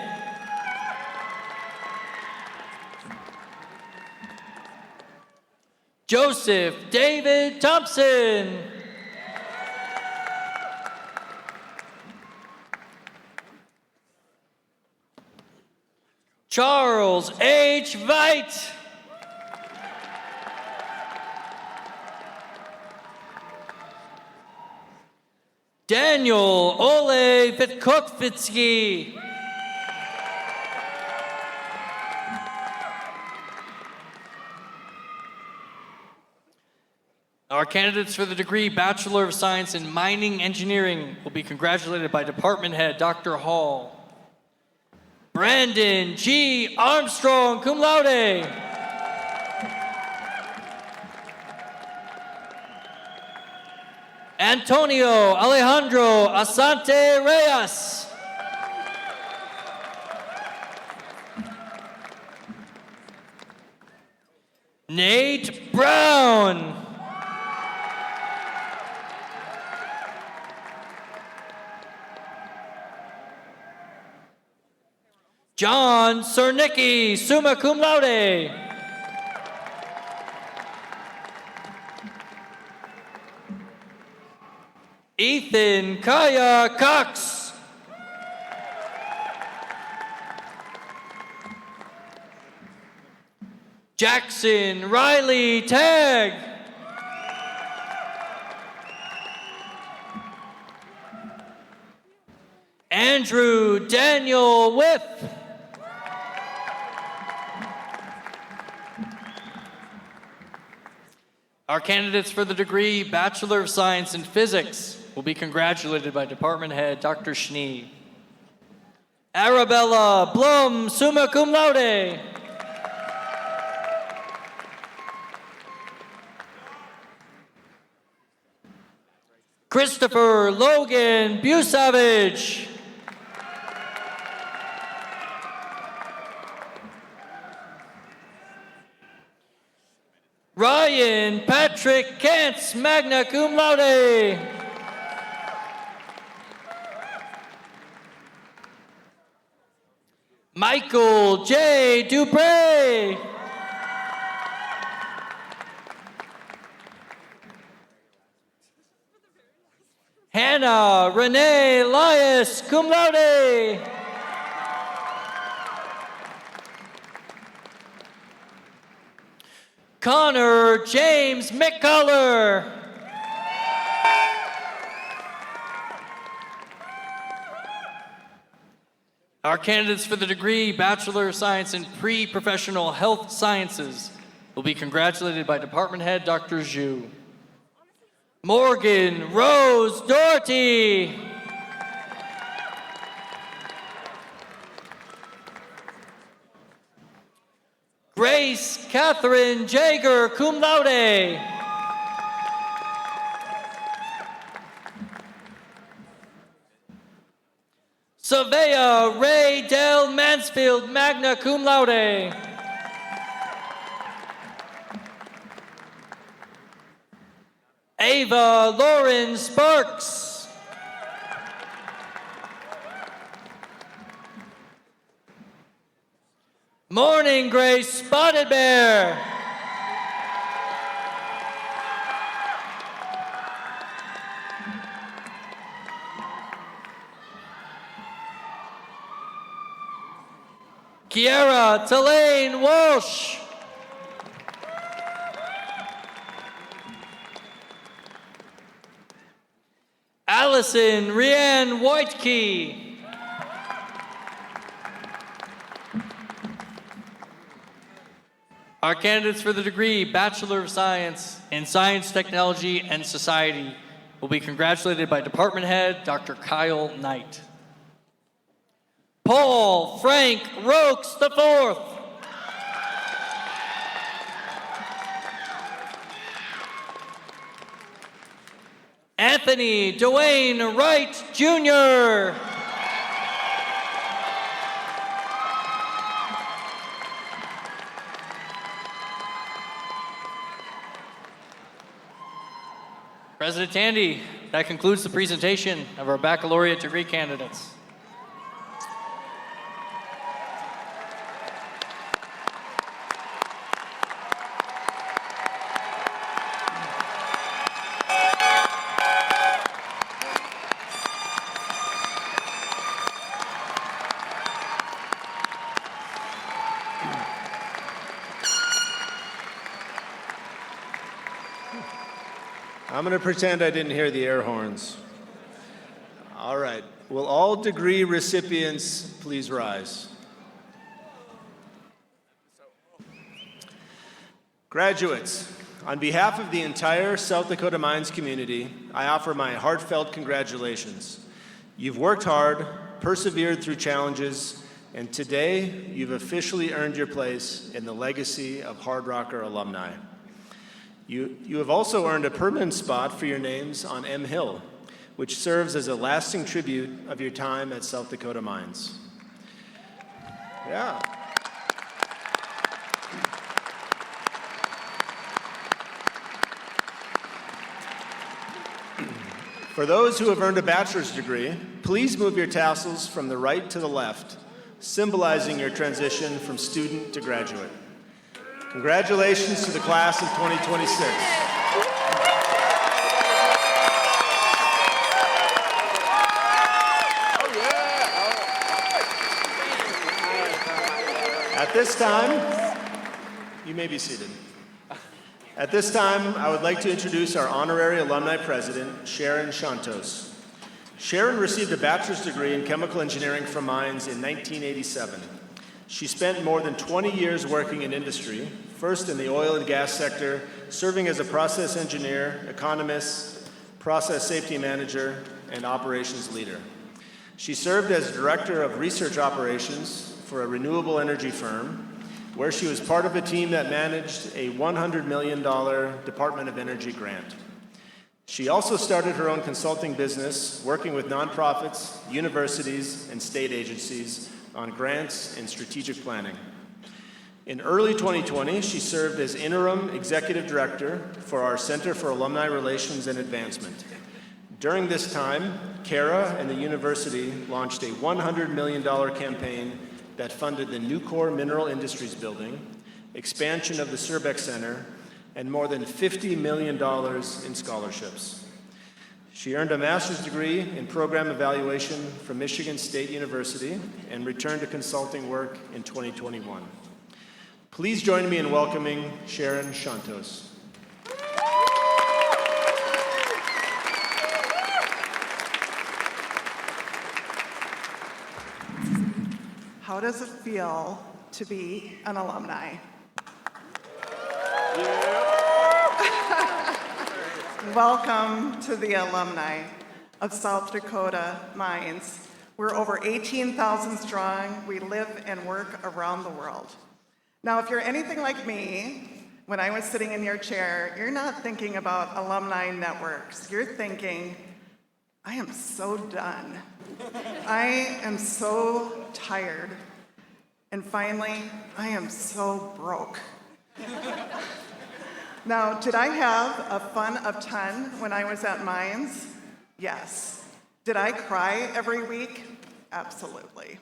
Joseph David Thompson. Charles H. Veit. Daniel Ole Vitkokvitsky. Our candidates for the degree Bachelor of Science in Mining Engineering will be congratulated by Department Head Dr. Hall. Brandon G. Armstrong, cum laude. Antonio Alejandro Asante Reyes. Nate Brown. John Cernicki, summa cum laude. Ethan Kaya Cox. Jackson Riley Tagg. Andrew Daniel Whiff. Our candidates for the degree Bachelor of Science in Physics will be congratulated by Department Head Dr. Schnee. Arabella Blum, summa cum laude. Christopher Logan Busavage. Ryan Patrick Kentz, magna cum laude. Michael J. Dupre. Hannah Renee Elias, cum laude. Connor James McCullough. Our candidates for the degree Bachelor of Science in Pre-Professional Health Sciences will be congratulated by Department Head Dr. Zhu. Morgan Rose Doherty. Grace Catherine Jager, cum laude. Savea Ray Del Mansfield, magna cum laude. Ava Lauren Sparks. Morning Grace Spotted Bear. Kiara Tulane Walsh. Allison Rianne Whitekey. Our candidates for the degree Bachelor of Science in Science, Technology, and Society will be congratulated by Department Head Dr. Kyle Knight. Paul Frank Rokes IV. Anthony Dwayne Wright Jr. President Tandy, that concludes the presentation of our baccalaureate degree candidates. I'm going to pretend I didn't hear the air horns. All right. Will all degree recipients please rise? Graduates, on behalf of the entire South Dakota Mines community, I offer my heartfelt congratulations. You've worked hard, persevered through challenges, and today you've officially earned your place in the legacy of Hard Rocker alumni. You have also earned a permanent spot for your names on M Hill, which serves as a lasting tribute of your time at South Dakota Mines. Yeah. For those who have earned a bachelor's degree, please move your tassels from the right to the left, symbolizing your transition from student to graduate. Congratulations to the class of 2026. At this time, you may be seated. At this time, I would like to introduce our honorary alumni president, Sharon Shantos. Sharon received a bachelor's degree in chemical engineering from Mines in 1987. She spent more than 20 years working in industry, first in the oil and gas sector, serving as a process engineer, economist, process safety manager, and operations leader. She served as director of research operations for a renewable energy firm, where she was part of a team that managed a $100 million Department of Energy grant. She also started her own consulting business, working with nonprofits, universities, and state agencies on grants and strategic planning. In early 2020, she served as interim executive director for our Center for Alumni Relations and Advancement. During this time, Kara and the university launched a $100 million campaign that funded the Nucor Mineral Industries building, expansion of the Surbeck Center, and more than $50 million in scholarships. She earned a master's degree in program evaluation from Michigan State University and returned to consulting work in 2021. Please join me in welcoming Sharon Shantos. How does it feel to be an alumni? Welcome to the alumni of South Dakota Mines. We're over 18,000 strong. We live and work around the world. Now, if you're anything like me, when I was sitting in your chair, you're not thinking about alumni networks. You're thinking, I am so done. I am so tired. And finally, I am so broke. Now, did I have a fun of 10 when I was at Mines? Yes. Did I cry every week? Absolutely.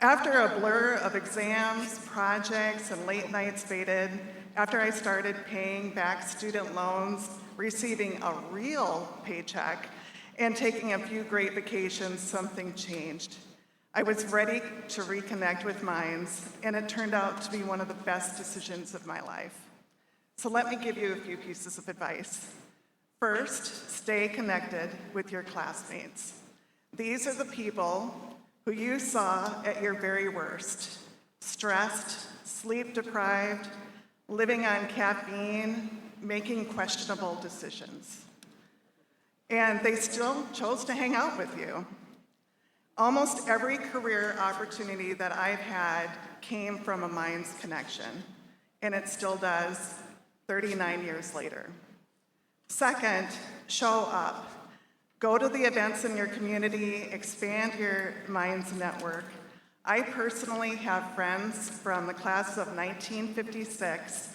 After a blur of exams, projects, and late nights faded, after I started paying back student loans, receiving a real paycheck, and taking a few great vacations, something changed. I was ready to reconnect with Mines, and it turned out to be one of the best decisions of my life. So let me give you a few pieces of advice. First, stay connected with your classmates. These are the people who you saw at your very worst, stressed, sleep-deprived, living on caffeine, making questionable decisions. And they still chose to hang out with you. Almost every career opportunity that I've had came from a Mines connection, and it still does 39 years later. Second, show up. Go to the events in your community, expand your Mines network. I personally have friends from the class of 1956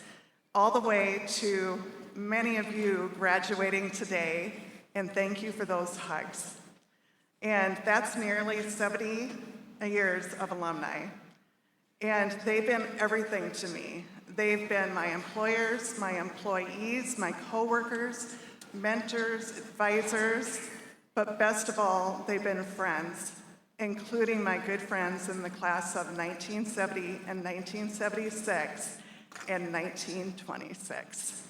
all the way to many of you graduating today, and thank you for those hugs. And that's nearly 70 years of alumni. And they've been everything to me. They've been my employers, my employees, my coworkers, mentors, advisors, but best of all, they've been friends, including my good friends in the class of 1970 and 1976 and 1926.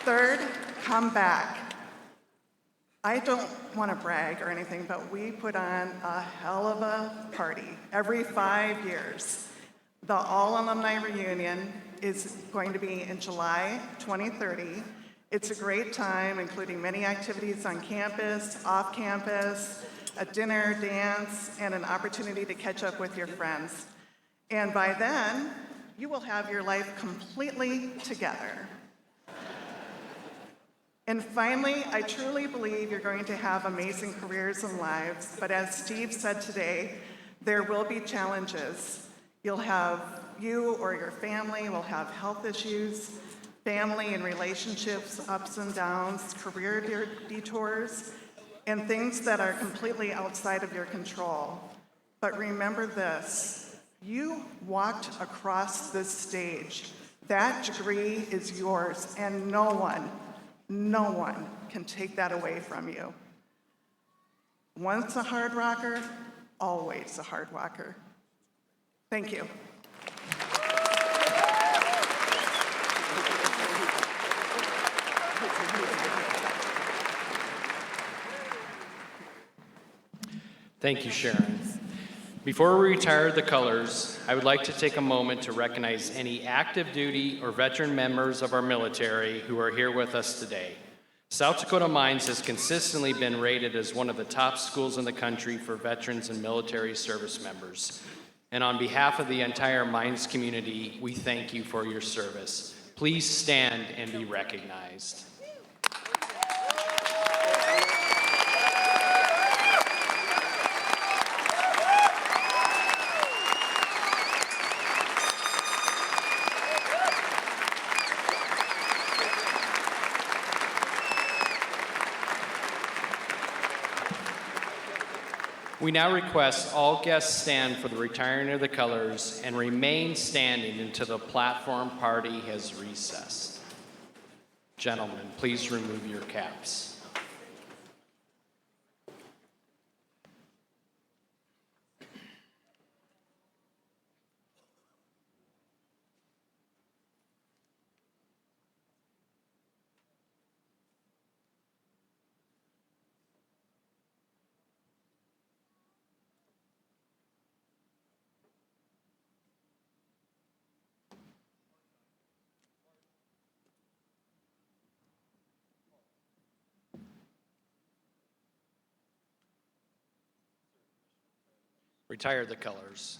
Third, come back. I don't want to brag or anything, but we put on a hell of a party every 5 years. The All Alumni Reunion is going to be in July 2030. It's a great time, including many activities on campus, off campus, a dinner, dance, and an opportunity to catch up with your friends. And by then, you will have your life completely together. And finally, I truly believe you're going to have amazing careers and lives, but as Steve said today, there will be challenges. You or your family will have health issues, family and relationships, ups and downs, career detours, and things that are completely outside of your control. But remember this, you walked across this stage. That degree is yours, and no one can take that away from you. Once a hard rocker, always a hard rocker. Thank you. Thank you, Sharon. Before we retire the colors, I would like to take a moment to recognize any active duty or veteran members of our military who are here with us today. South Dakota Mines has consistently been rated as one of the top schools in the country for veterans and military service members. And on behalf of the entire Mines community, we thank you for your service. Please stand and be recognized. We now request all guests stand for the retiring of the colors and remain standing until the platform party has recessed. Gentlemen, please remove your caps. Retire the colors.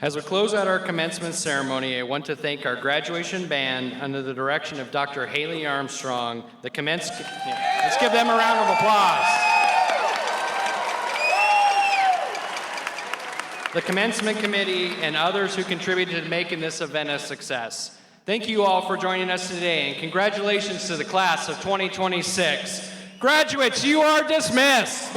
As we close out our commencement ceremony, I want to thank our graduation band under the direction of Dr. Haley Armstrong. Let's give them a round of applause. the Commencement Committee, and others who contributed to making this event a success. Thank you all for joining us today, and congratulations to the class of 2026. Graduates, you are dismissed.